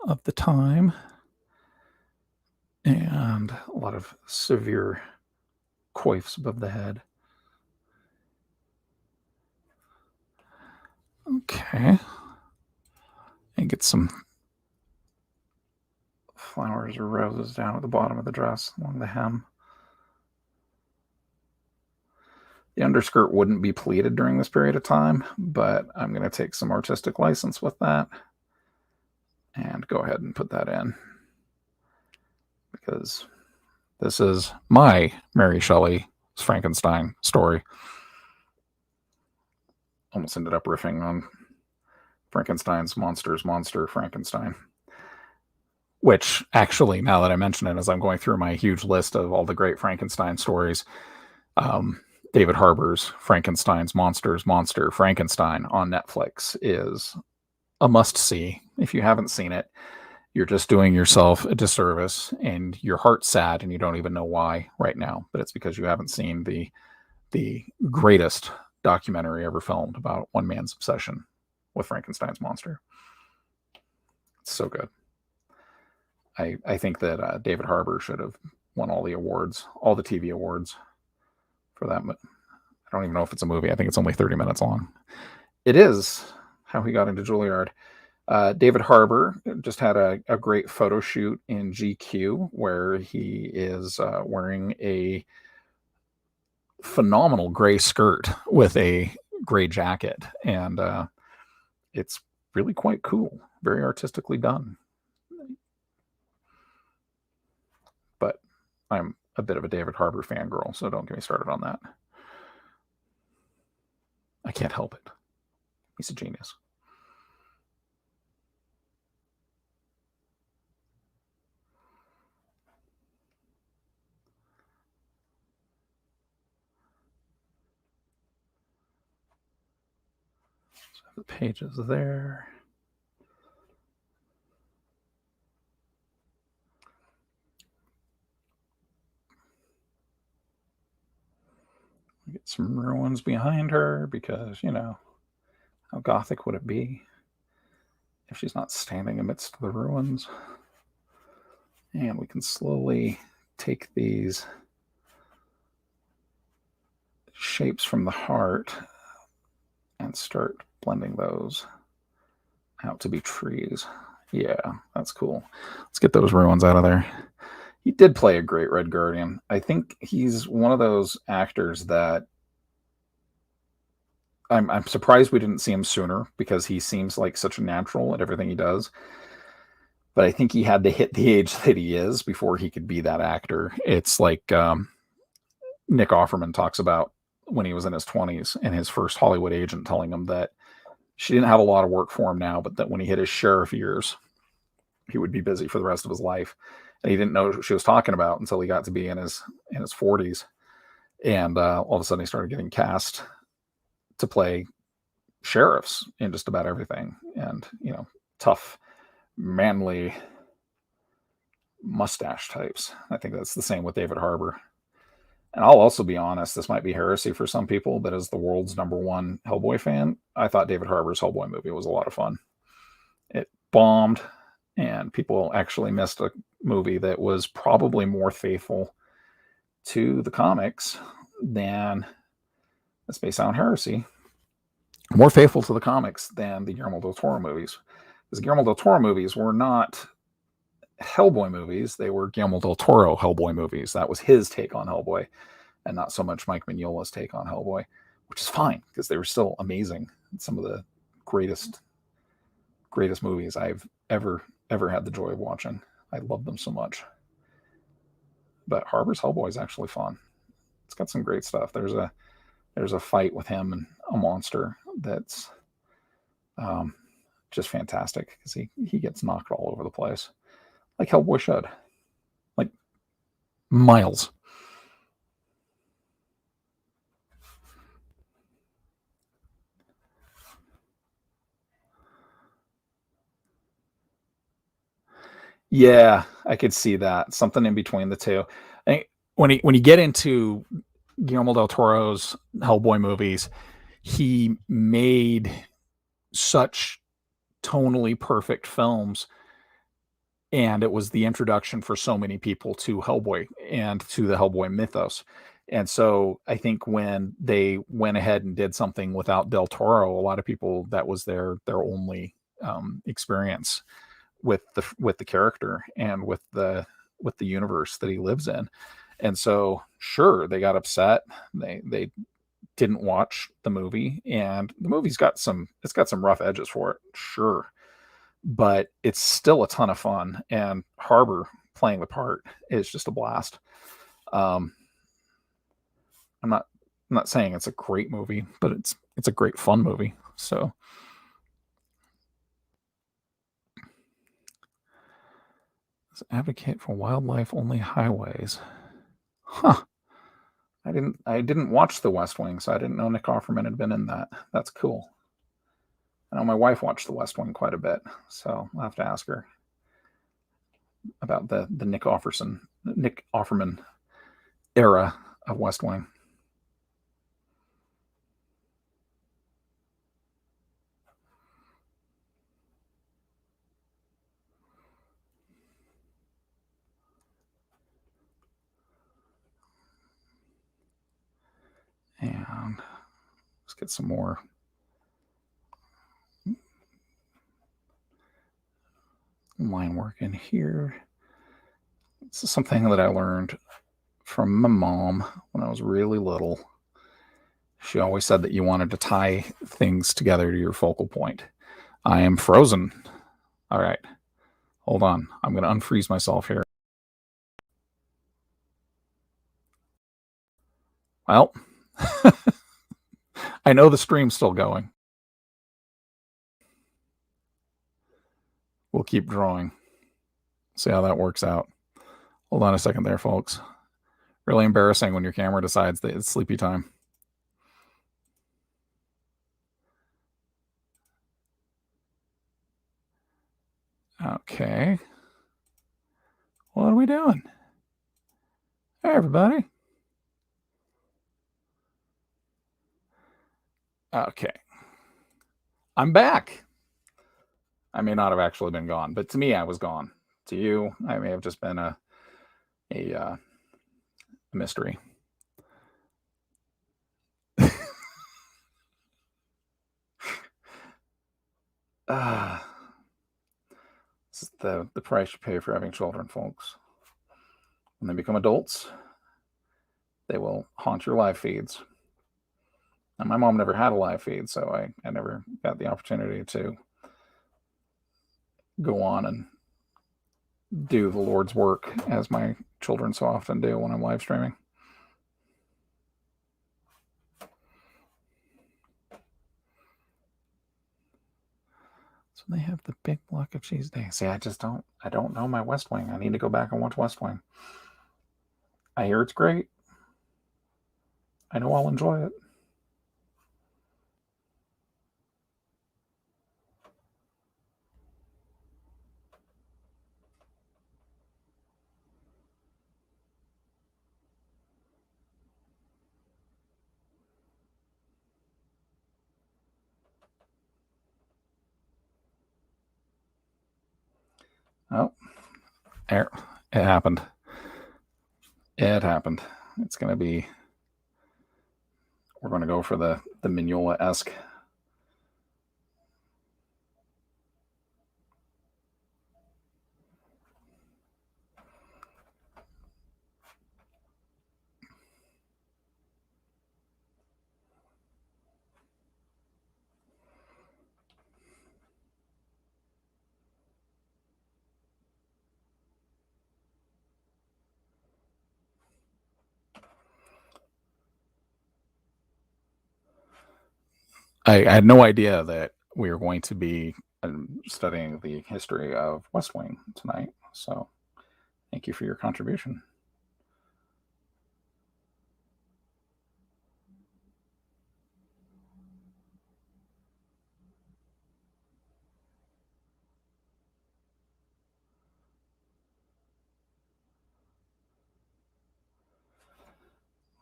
of the time, and a lot of severe coifs above the head. Okay. And get some flowers or roses down at the bottom of the dress along the hem. The underskirt wouldn't be pleated during this period of time, but I'm going to take some artistic license with that and go ahead and put that in, because this is my Mary Shelley Frankenstein story. Almost ended up riffing on Frankenstein's monster Frankenstein. Which, actually, now that I mention it, as I'm going through my huge list of all the great Frankenstein stories, David Harbour's Frankenstein's Monster Frankenstein on Netflix is a must-see. If you haven't seen it, you're just doing yourself a disservice, and your heart's sad, and you don't even know why right now. But it's because you haven't seen the greatest documentary ever filmed about one man's obsession with Frankenstein's monster. It's so good. I think that David Harbour should have won all the awards, all the TV awards for that. But I don't even know if it's a movie. I think it's only 30 minutes long. It is how he got into Juilliard. David Harbour just had a great photo shoot in GQ where he is wearing a phenomenal gray skirt with a gray jacket. And it's really quite cool. Very artistically done. But I'm a bit of a David Harbour fangirl, so don't get me started on that. I can't help it. He's a genius. So the pages there. Get some ruins behind her because, how gothic would it be if she's not standing amidst the ruins? And we can slowly take these shapes from the heart and start blending those out to be trees. Yeah, that's cool. Let's get those ruins out of there. He did play a great Red Guardian. I think he's one of those actors that I'm surprised we didn't see him sooner, because he seems like such a natural at everything he does. But I think he had to hit the age that he is before he could be that actor. It's like Nick Offerman talks about when he was in his 20s and his first Hollywood agent telling him that she didn't have a lot of work for him now, but that when he hit his sheriff years, he would be busy for the rest of his life. And he didn't know what she was talking about until he got to be in his 40s. And all of a sudden he started getting cast to play sheriffs in just about everything. And, tough, manly mustache types. I think that's the same with David Harbour. And I'll also be honest, this might be heresy for some people, but as the world's #1 Hellboy fan, I thought David Harbour's Hellboy movie was a lot of fun. It bombed, and people actually missed a movie that was probably more faithful to the comics than, this may sound heresy, more faithful to the comics than the Guillermo del Toro movies. Because the Guillermo del Toro movies were not Hellboy movies, they were Guillermo del Toro Hellboy movies. That was his take on Hellboy, and not so much Mike Mignola's take on Hellboy, which is fine, because they were still amazing. Some of the greatest movies I've ever had the joy of watching. I love them so much. But Harbour's Hellboy is actually fun. It's got some great stuff. There's a fight with him and a monster that's just fantastic, because he gets knocked all over the place, like Hellboy should, like miles. Yeah, I could see that. Something in between the two. I think when you get into Guillermo del Toro's Hellboy movies, he made such tonally perfect films, and it was the introduction for so many people to Hellboy and to the Hellboy mythos. And so I think when they went ahead and did something without Del Toro, a lot of people, that was their only experience with the character and with the universe that he lives in. And so sure, they got upset. They didn't watch the movie, and the movie's got some rough edges for it, sure, but it's still a ton of fun, and Harbour playing the part is just a blast. I'm not saying it's a great movie, but it's a great fun movie. So let's advocate for wildlife only highways. Huh. I didn't watch The West Wing, so I didn't know Nick Offerman had been in that. That's cool. I know my wife watched The West Wing quite a bit, so I'll have to ask her about the Nick Offerman era of West Wing. And let's get some more line work in here. This is something that I learned from my mom when I was really little. She always said that you wanted to tie things together to your focal point. I am frozen. All right. Hold on. I'm going to unfreeze myself here. Well, I know the stream's still going. We'll keep drawing. See how that works out. Hold on a second there, folks. Really embarrassing when your camera decides that it's sleepy time. Okay. What are we doing? Hey, everybody. Okay. I'm back. I may not have actually been gone, but to me, I was gone. To you, I may have just been a mystery. This is the price you pay for having children, folks. When they become adults, they will haunt your live feeds. And my mom never had a live feed, so I never got the opportunity to go on and do the Lord's work as my children so often do when I'm live streaming. So they have the big block of cheese day. See, I don't know my West Wing. I need to go back and watch West Wing. I hear it's great. I know I'll enjoy it. Oh, it happened. It happened. It's going to be, we're going to go for the Mignola-esque. I had no idea that we were going to be studying the history of West Wing tonight. So thank you for your contribution.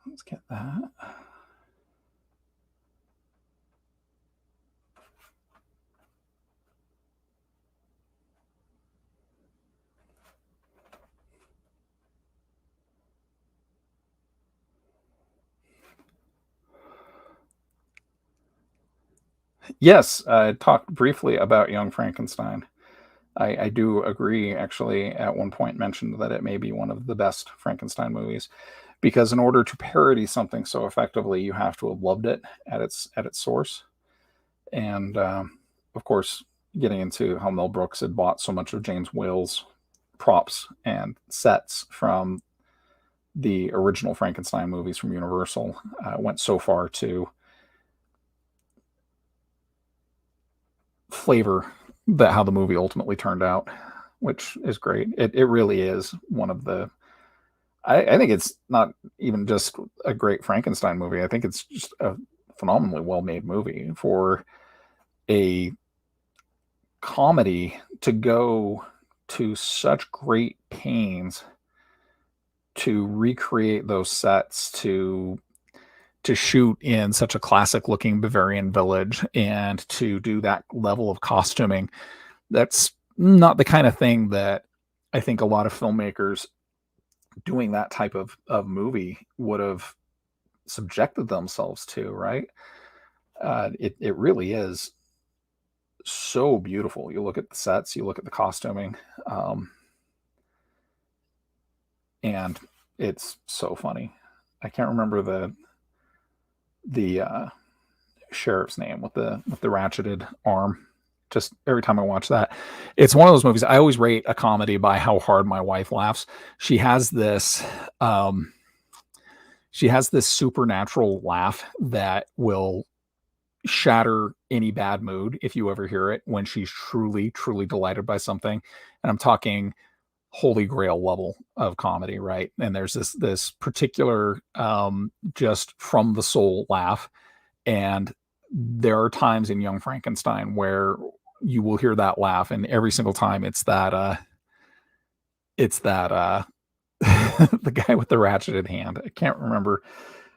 Let's get that. Yes, I talked briefly about Young Frankenstein. I do agree, actually, at one point mentioned that it may be one of the best Frankenstein movies because in order to parody something so effectively, you have to have loved it at its source. And of course, getting into how Mel Brooks had bought so much of James Whale's props and sets from the original Frankenstein movies from Universal, went so far to flavor that how the movie ultimately turned out, which is great. It really is one of the, I think it's not even just a great Frankenstein movie. I think it's just a phenomenally well-made movie for a comedy to go to such great pains to recreate those sets, to shoot in such a classic looking Bavarian village, and to do that level of costuming. That's not the kind of thing that I think a lot of filmmakers doing that type of movie would have subjected themselves to, right? It really is so beautiful. You look at the sets, you look at the costuming, and it's so funny. I can't remember the sheriff's name with the ratcheted arm. Just every time I watch that, it's one of those movies. I always rate a comedy by how hard my wife laughs. She has this supernatural laugh that will shatter any bad mood if you ever hear it, when she's truly delighted by something. And I'm talking holy grail level of comedy, right? And there's this particular just from the soul laugh, and there are times in Young Frankenstein where you will hear that laugh, and every single time it's that the guy with the ratcheted hand. I can't remember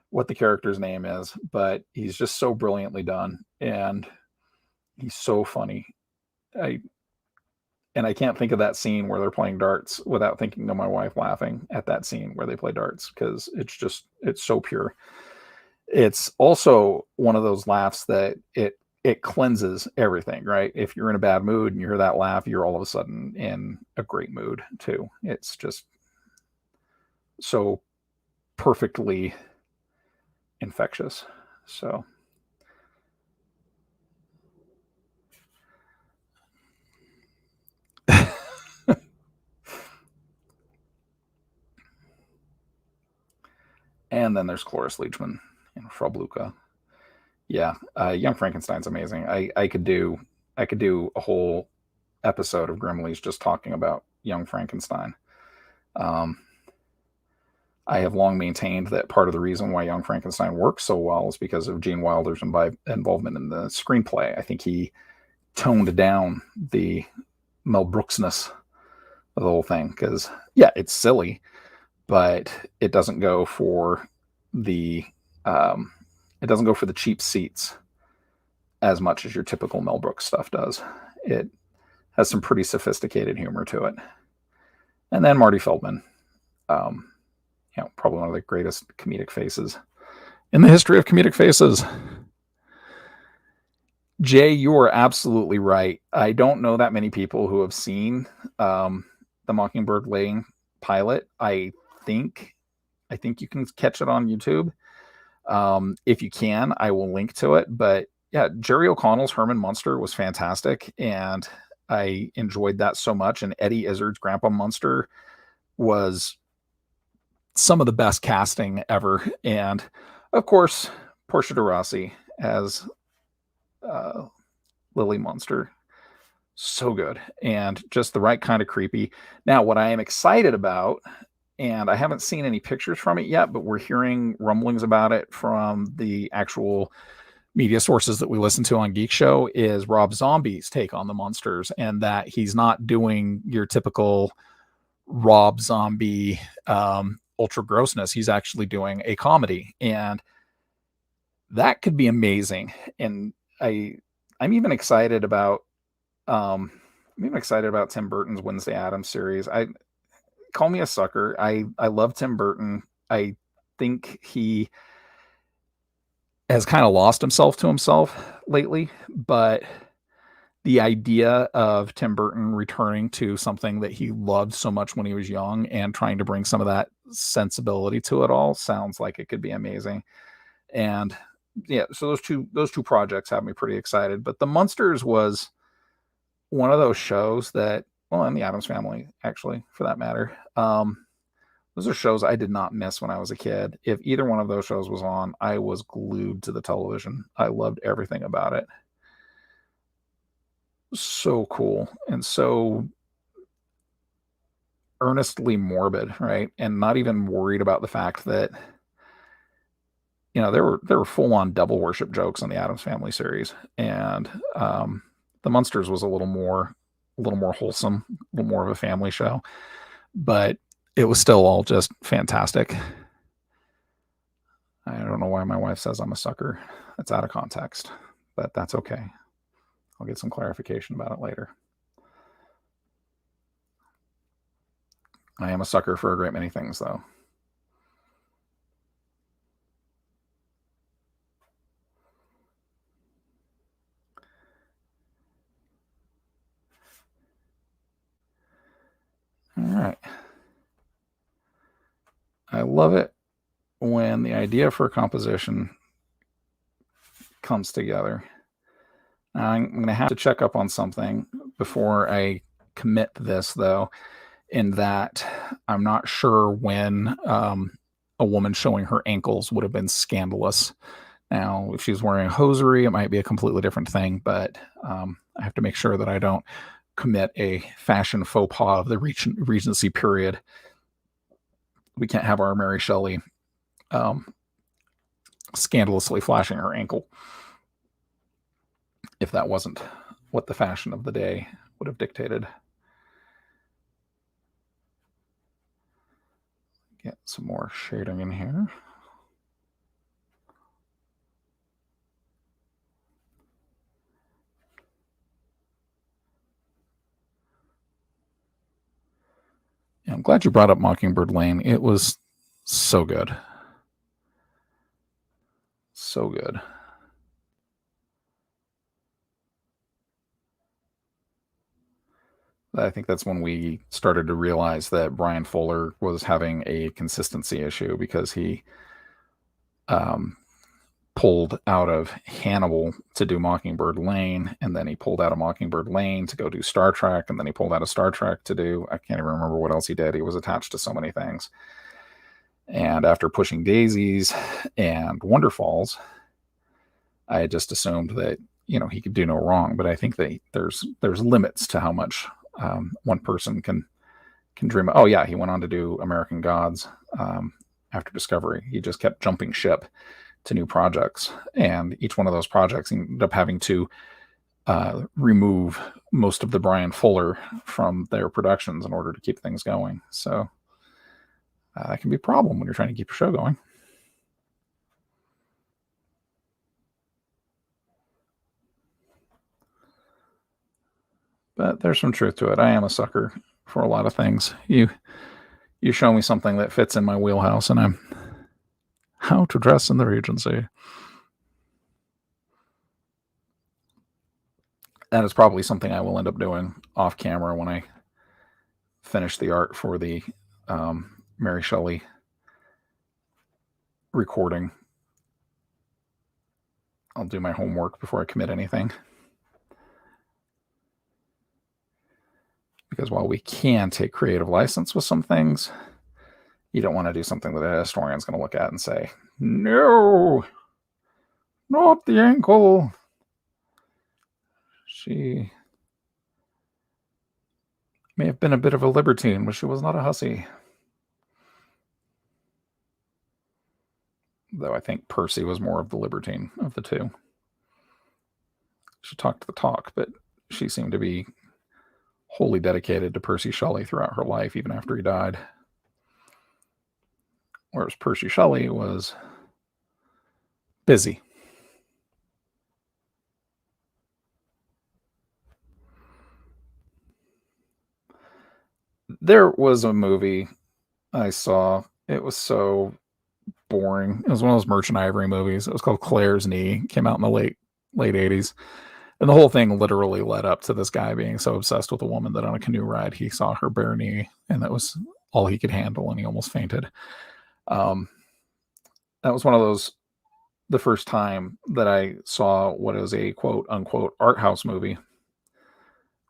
what the character's name is, but he's just so brilliantly done, and he's so funny. I can't think of that scene where they're playing darts without thinking of my wife laughing at that scene where they play darts, because it's so pure. It's also one of those laughs that it cleanses everything, right? If you're in a bad mood and you hear that laugh, you're all of a sudden in a great mood too. It's just so perfectly infectious. So and then there's Cloris Leachman and Frau Blucher. Yeah, Young Frankenstein's amazing. I could do a whole episode of Grimmleighs just talking about Young Frankenstein. I have long maintained that part of the reason why Young Frankenstein works so well is because of Gene Wilder's involvement in the screenplay. I think he toned down the Mel Brooksness of the whole thing, because yeah, it's silly, but it doesn't go for the cheap seats as much as your typical Mel Brooks stuff does. It has some pretty sophisticated humor to it. And then Marty Feldman, probably one of the greatest comedic faces in the history of comedic faces. Jay, you are absolutely right. I don't know that many people who have seen the Mockingbird Lane pilot. I think you can catch it on YouTube. If you can, I will link to it. But yeah, Jerry O'Connell's Herman Munster was fantastic, and I enjoyed that so much. And Eddie Izzard's Grandpa Munster was some of the best casting ever. And of course, Portia de Rossi as Lily Munster. So good. And just the right kind of creepy. Now, what I am excited about, and I haven't seen any pictures from it yet, but we're hearing rumblings about it from the actual media sources that we listen to on Geekshow, is Rob Zombie's take on the monsters, and that he's not doing your typical Rob Zombie ultra grossness. He's actually doing a comedy, and that could be amazing. And I'm even excited about Tim Burton's Wednesday Addams series. Call me a sucker. I love Tim Burton. I think he has kind of lost himself to himself lately, but the idea of Tim Burton returning to something that he loved so much when he was young and trying to bring some of that sensibility to it all sounds like it could be amazing. And yeah, so those two projects have me pretty excited. But the Munsters was one of those shows that, well, and the Addams Family, actually, for that matter. Those are shows I did not miss when I was a kid. If either one of those shows was on, I was glued to the television. I loved everything about it. So cool and so earnestly morbid, right? And not even worried about the fact that, you know, there were full on devil worship jokes in the Addams Family series, and the Munsters was a little more wholesome, a little more of a family show, but it was still all just fantastic. I don't know why my wife says I'm a sucker. That's out of context, but that's okay. I'll get some clarification about it later. I am a sucker for a great many things, though. All right. I love it when the idea for a composition comes together. I'm going to have to check up on something before I commit this, though, in that I'm not sure when a woman showing her ankles would have been scandalous. Now, if she's wearing a hosiery, it might be a completely different thing, but I have to make sure that I don't commit a fashion faux pas of the Regency period. We can't have our Mary Shelley scandalously flashing her ankle if that wasn't what the fashion of the day would have dictated. Get some more shading in here. Yeah, I'm glad you brought up Mockingbird Lane. It was so good. So good. I think that's when we started to realize that Brian Fuller was having a consistency issue, because he pulled out of Hannibal to do Mockingbird Lane, and then he pulled out of Mockingbird Lane to go do Star Trek, and then he pulled out of Star Trek to do, I can't even remember what else he did. He was attached to so many things. And after Pushing Daisies and Wonderfalls, I had just assumed that, you know, he could do no wrong. But I think that there's limits to how much one person can dream. Oh yeah, he went on to do American Gods after Discovery. He just kept jumping ship to new projects, and each one of those projects ended up having to remove most of the Brian Fuller from their productions in order to keep things going. So that can be a problem when you're trying to keep your show going. But there's some truth to it. I am a sucker for a lot of things. You show me something that fits in my wheelhouse, and I'm how to dress in the Regency. That is probably something I will end up doing off camera when I finish the art for the Mary Shelley recording. I'll do my homework before I commit anything. Because while we can take creative license with some things, you don't want to do something that a historian's going to look at and say, no, not the ankle. She may have been a bit of a libertine, but she was not a hussy. Though I think Percy was more of the libertine of the two. She talked the talk, but she seemed to be wholly dedicated to Percy Shelley throughout her life, even after he died. Whereas Percy Shelley was busy. There was a movie I saw. It was so boring. It was one of those Merchant Ivory movies. It was called Claire's Knee. It came out in the late 80s. And the whole thing literally led up to this guy being so obsessed with a woman that on a canoe ride, he saw her bare knee. And that was all he could handle, and he almost fainted. That was one of those, the first time that I saw what is a quote unquote art house movie,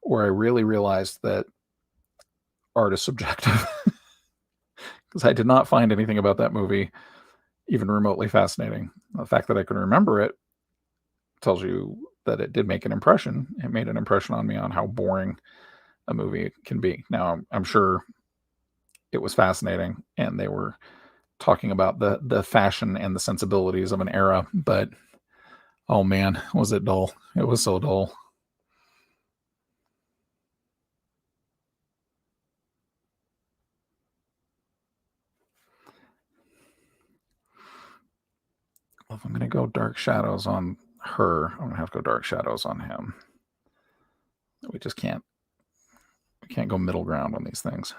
where I really realized that art is subjective. Because I did not find anything about that movie even remotely fascinating. The fact that I can remember it tells you that it did make an impression. It made an impression on me on how boring a movie can be. Now, I'm sure it was fascinating, and they were talking about the fashion and the sensibilities of an era, but oh man, was it dull. It was so dull. Well, if I'm going to go dark shadows on her, I'm going to have to go dark shadows on him. We just can't go middle ground on these things.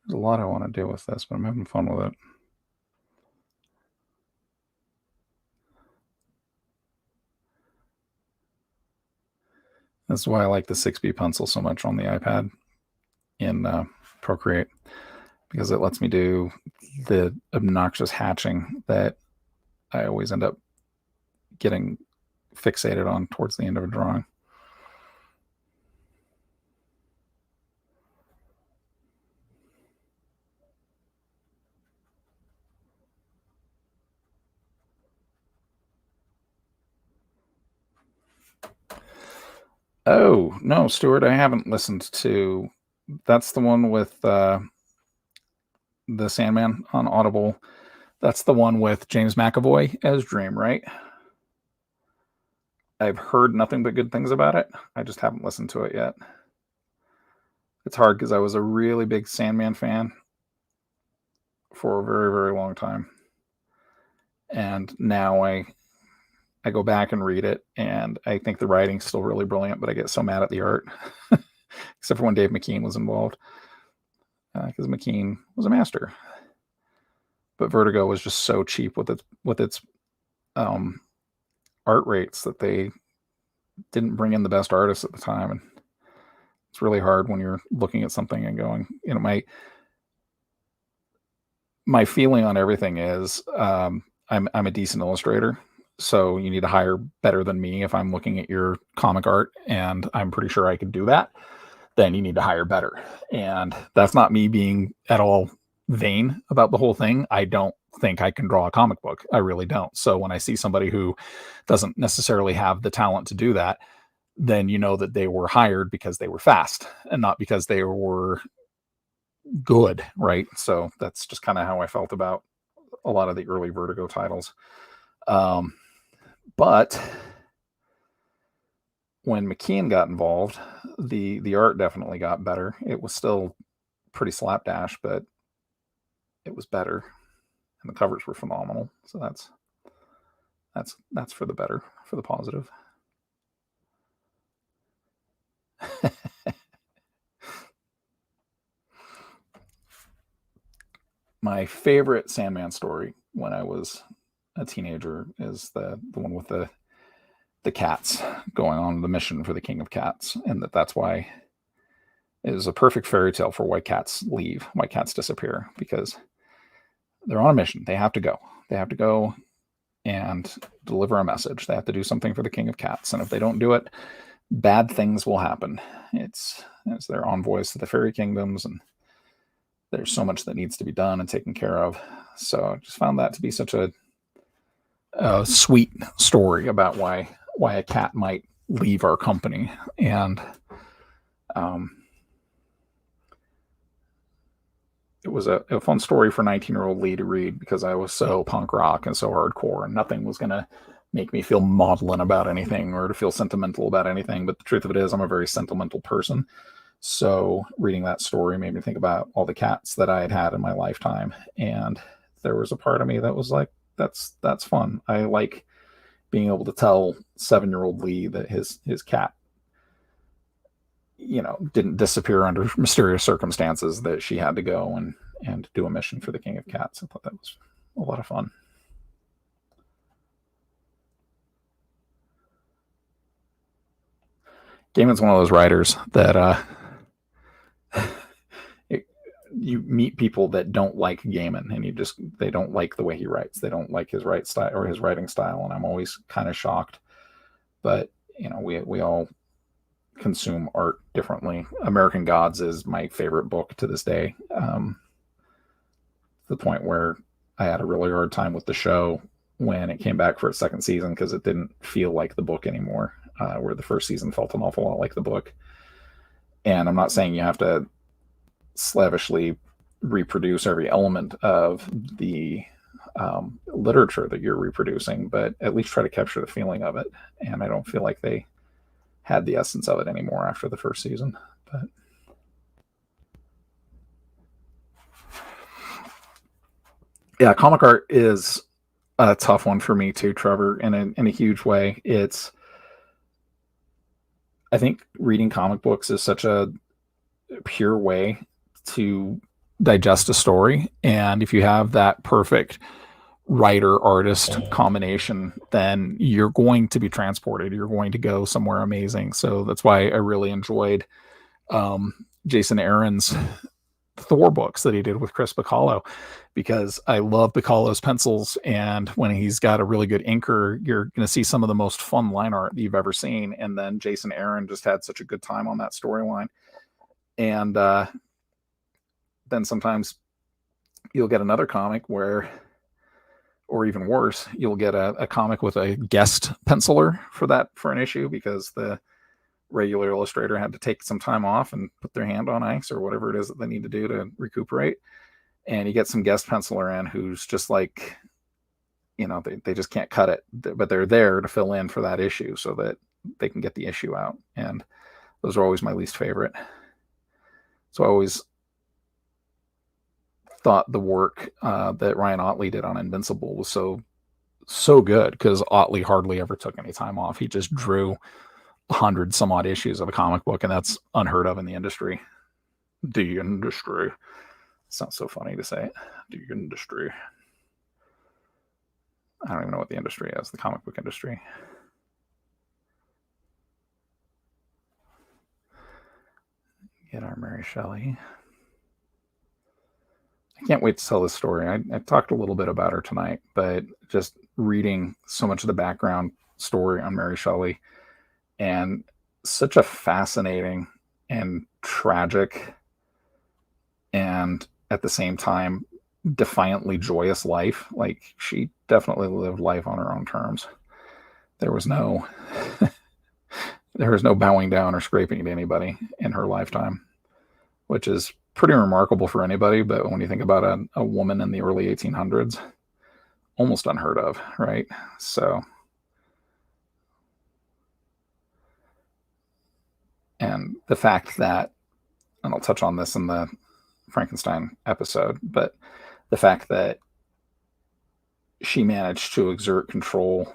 There's a lot I want to do with this, but I'm having fun with it. That's why I like the 6B pencil so much on the iPad in Procreate, because it lets me do the obnoxious hatching that I always end up getting fixated on towards the end of a drawing. Oh, no, Stuart, I haven't listened to. That's the one with the Sandman on Audible. That's the one with James McAvoy as Dream, right? I've heard nothing but good things about it. I just haven't listened to it yet. It's hard because I was a really big Sandman fan for a very, very long time. And now I go back and read it, and I think the writing's still really brilliant, but I get so mad at the art. Except for when Dave McKean was involved. Because McKean was a master. But Vertigo was just so cheap with its art rates that they didn't bring in the best artists at the time. And it's really hard when you're looking at something and going, my feeling on everything is I'm a decent illustrator, so you need to hire better than me. If I'm looking at your comic art and I'm pretty sure I could do that, then you need to hire better. And that's not me being at all vain about the whole thing. I don't think I can draw a comic book. I really don't. So when I see somebody who doesn't necessarily have the talent to do that, then you know that they were hired because they were fast and not because they were good, right? So that's just kind of how I felt about a lot of the early Vertigo titles. But when McKean got involved, the art definitely got better. It was still pretty slapdash, but it was better, and the covers were phenomenal. So that's for the better, for the positive. My favorite Sandman story when I was a teenager is the one with the cats going on the mission for the King of Cats, and that's why it is a perfect fairy tale for why cats leave, why cats disappear, because they're on a mission. They have to go. They have to go and deliver a message. They have to do something for the King of Cats, and if they don't do it, bad things will happen. It's their envoys to the fairy kingdoms, and there's so much that needs to be done and taken care of. So I just found that to be such a sweet story about why a cat might leave our company. And it was a fun story for 19-year-old Leigh to read, because I was so punk rock and so hardcore, and nothing was going to make me feel maudlin about anything or to feel sentimental about anything. But the truth of it is, I'm a very sentimental person. So reading that story made me think about all the cats that I had had in my lifetime. And there was a part of me that was like, that's fun. I like being able to tell 7-year-old Leigh that his cat, didn't disappear under mysterious circumstances, that she had to go and do a mission for the King of Cats. I thought that was a lot of fun. Gaiman's one of those writers that you meet people that don't like Gaiman, and they don't like the way he writes. They don't like his writing style, and I'm always kind of shocked. But we all consume art differently. American Gods is my favorite book to this day. To the point where I had a really hard time with the show when it came back for its second season, because it didn't feel like the book anymore, where the first season felt an awful lot like the book. And I'm not saying you have to slavishly reproduce every element of the literature that you're reproducing, but at least try to capture the feeling of it. And I don't feel like they had the essence of it anymore after the first season. But yeah, comic art is a tough one for me too, Trevor, in a huge way. I think reading comic books is such a pure way to digest a story. And if you have that perfect writer artist combination, then you're going to be transported. You're going to go somewhere amazing. So that's why I really enjoyed Jason Aaron's Thor books that he did with Chris Bacallo, because I love Bacallo's pencils, and when he's got a really good inker, you're going to see some of the most fun line art that you've ever seen. And then Jason Aaron just had such a good time on that storyline. And then sometimes you'll get another comic where, or even worse, you'll get a comic with a guest penciler for an issue, because the regular illustrator had to take some time off and put their hand on ice or whatever it is that they need to do to recuperate. And you get some guest penciler in who's just like, they just can't cut it, but they're there to fill in for that issue so that they can get the issue out. And those are always my least favorite. So I always thought the work that Ryan Ottley did on Invincible was so good, because Ottley hardly ever took any time off. He just drew 100 some odd issues of a comic book, and that's unheard of in the industry. The industry. Sounds so funny to say it. The industry. I don't even know what the industry is. The comic book industry. Get our Mary Shelley. I can't wait to tell this story. I talked a little bit about her tonight, but just reading so much of the background story on Mary Shelley, and such a fascinating and tragic and at the same time defiantly joyous life. Like, she definitely lived life on her own terms. There was no bowing down or scraping to anybody in her lifetime, which is pretty remarkable for anybody. But when you think about a woman in the early 1800s, almost unheard of, right? So, and the fact that, and I'll touch on this in the Frankenstein episode, but the fact that she managed to exert control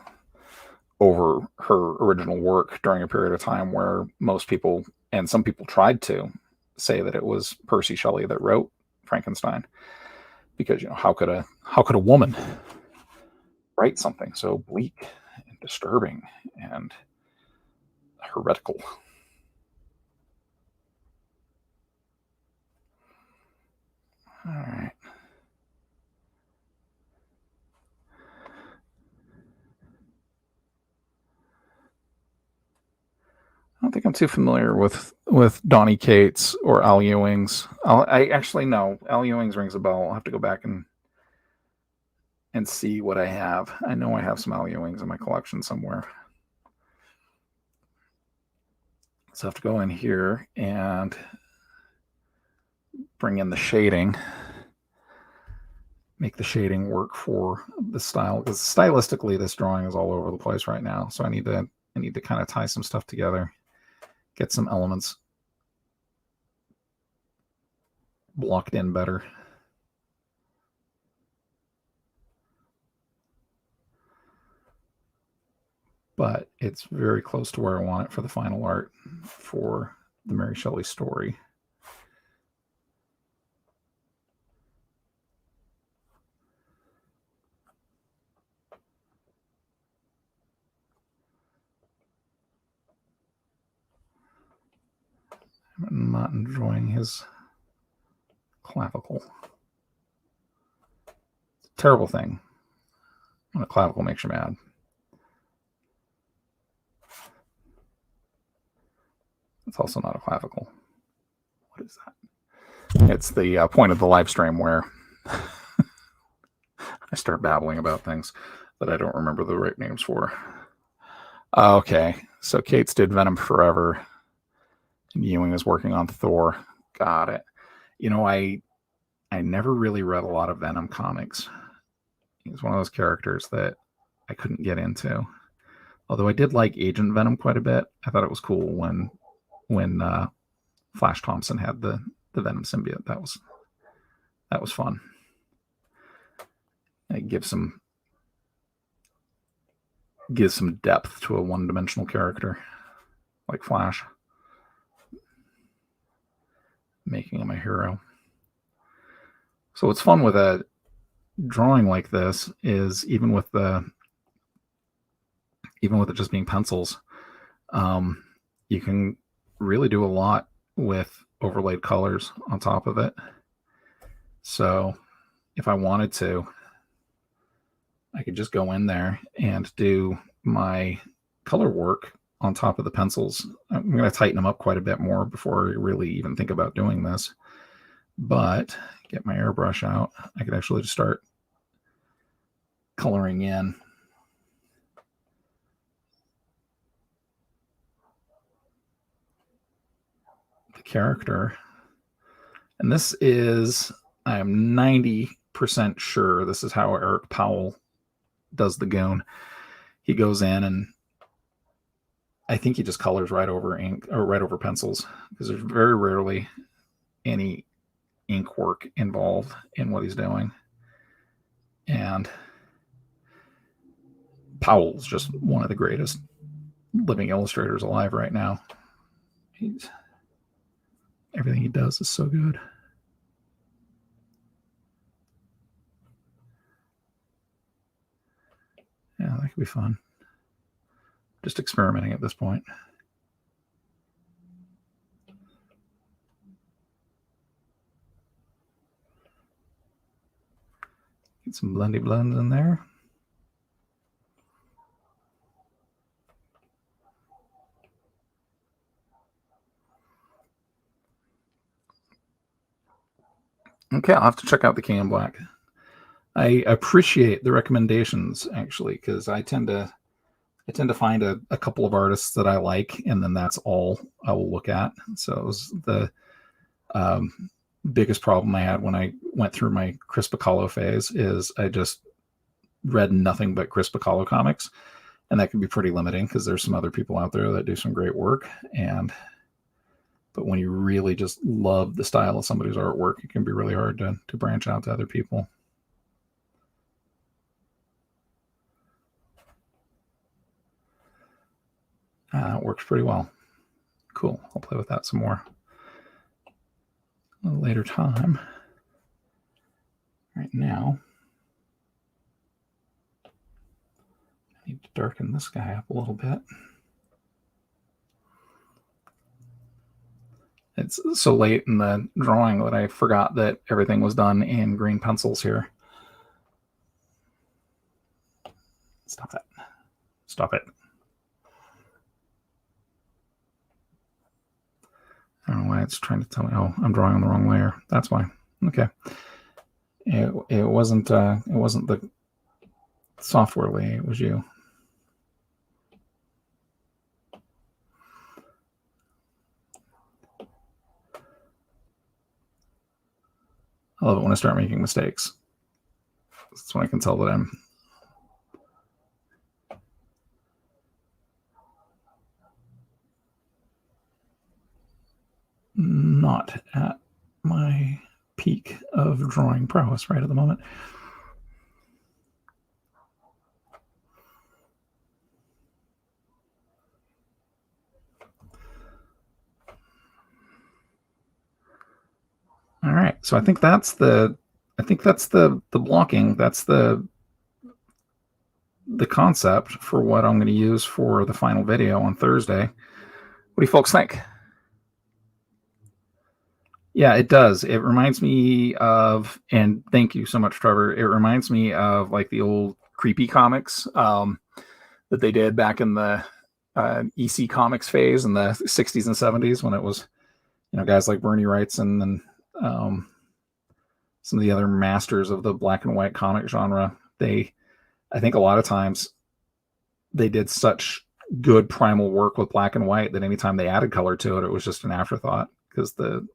over her original work during a period of time where most people, and some people, tried to say that it was Percy Shelley that wrote Frankenstein, because how could a woman write something so bleak and disturbing and heretical? All right. I don't think I'm too familiar with Donny Cates or Al Ewing's. I actually know Al Ewing's rings a bell. I'll have to go back and see what I have. I know I have some Al Ewing's in my collection somewhere. So I have to go in here and bring in the shading, make the shading work for the style, because stylistically this drawing is all over the place right now. So I need to kind of tie some stuff together, get some elements blocked in better. But it's very close to where I want it for the final art for the Mary Shelley story. I'm not enjoying his clavicle. It's a terrible thing when a clavicle makes you mad. It's also not a clavicle. What is that? It's the point of the live stream where I start babbling about things that I don't remember the right names for. Okay, so Kate's did Venom Forever. And Ewing is working on Thor. Got it. You know, I never really read a lot of Venom comics. He's one of those characters that I couldn't get into. Although I did like Agent Venom quite a bit. I thought it was cool when Flash Thompson had the Venom symbiote. That was fun. It gives some depth to a one-dimensional character like Flash, making him a hero. So what's fun with a drawing like this is even with it just being pencils, you can really do a lot with overlaid colors on top of it. So if I wanted to, I could just go in there and do my color work on top of the pencils. I'm going to tighten them up quite a bit more before I really even think about doing this. But get my airbrush out, I could actually just start coloring in the character. And this is, I am 90% sure this is how Eric Powell does the Goon. He goes in and I think he just colors right over ink or right over pencils, because there's very rarely any ink work involved in what he's doing. And Powell's just one of the greatest living illustrators alive right now. Everything he does is so good. Yeah, that could be fun. Just experimenting at this point. Get some blendy blends in there. Okay, I'll have to check out the King in Black. I appreciate the recommendations, actually, because I tend to find a couple of artists that I like, and then that's all I will look at. So it was the biggest problem I had when I went through my Chris Bacalo phase is I just read nothing but Chris Bacalo comics, and that can be pretty limiting because there's some other people out there that do some great work. But when you really just love the style of somebody's artwork, it can be really hard to branch out to other people. It works pretty well. Cool. I'll play with that some more a later time. Right now, I need to darken this guy up a little bit. It's so late in the drawing that I forgot that everything was done in green pencils here. Stop it. Stop it. I don't know why it's trying to tell me, oh, I'm drawing on the wrong layer. That's why. Okay. It wasn't the software Leigh, it was you. I love it when I start making mistakes. That's when I can tell that I'm not at my peak of drawing prowess right at the moment. All right, so I think that's the blocking. That's the concept for what I'm going to use for the final video on Thursday. What do you folks think? Yeah, it does. It reminds me of, and thank you so much, Trevor. It reminds me of like the old creepy comics that they did back in the EC Comics phase in the 60s and 70s when it was, guys like Bernie Wrightson and some of the other masters of the black and white comic genre. I think a lot of times they did such good primal work with black and white that anytime they added color to it, it was just an afterthought because the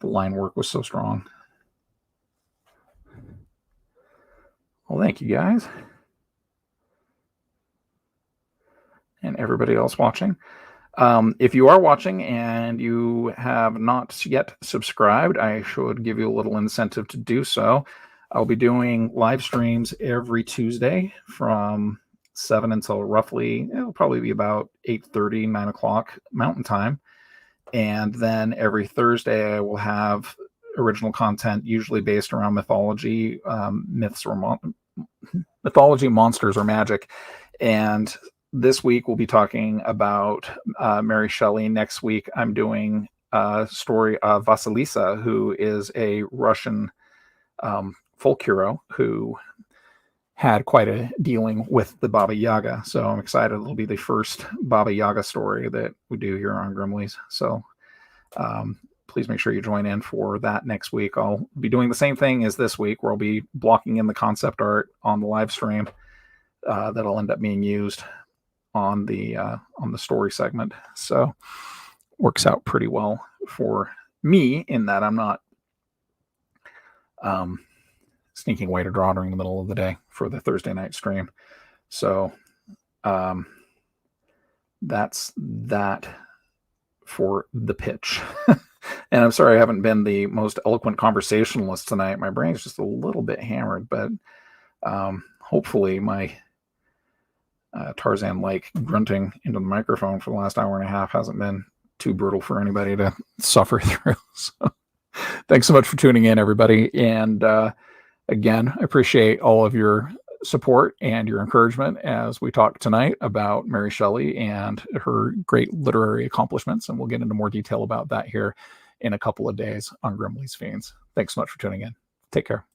line work was so strong. Well, thank you guys. And everybody else watching. If you are watching and you have not yet subscribed, I should give you a little incentive to do so. I'll be doing live streams every Tuesday from 7 until roughly, it'll probably be about 8:30, 9 o'clock Mountain Time. And then every Thursday, I will have original content, usually based around mythology, myths or mythology, monsters, or magic. And this week, we'll be talking about Mary Shelley. Next week, I'm doing a story of Vasilisa, who is a Russian folk hero who had quite a dealing with the Baba Yaga. So I'm excited. It'll be the first Baba Yaga story that we do here on Grimmleighs. So please make sure you join in for that next week. I'll be doing the same thing as this week, where I'll be blocking in the concept art on the live stream that'll end up being used on the story segment. So works out pretty well for me in that I'm not sneaking away to draw during the middle of the day for the Thursday night stream. So that's that for the pitch. And I'm sorry I haven't been the most eloquent conversationalist tonight. My brain's just a little bit hammered, but hopefully my Tarzan-like grunting into the microphone for the last hour and a half hasn't been too brutal for anybody to suffer through. So thanks so much for tuning in, everybody. And again, I appreciate all of your support and your encouragement as we talk tonight about Mary Shelley and her great literary accomplishments. And we'll get into more detail about that here in a couple of days on Grimmleighs Fiends. Thanks so much for tuning in. Take care.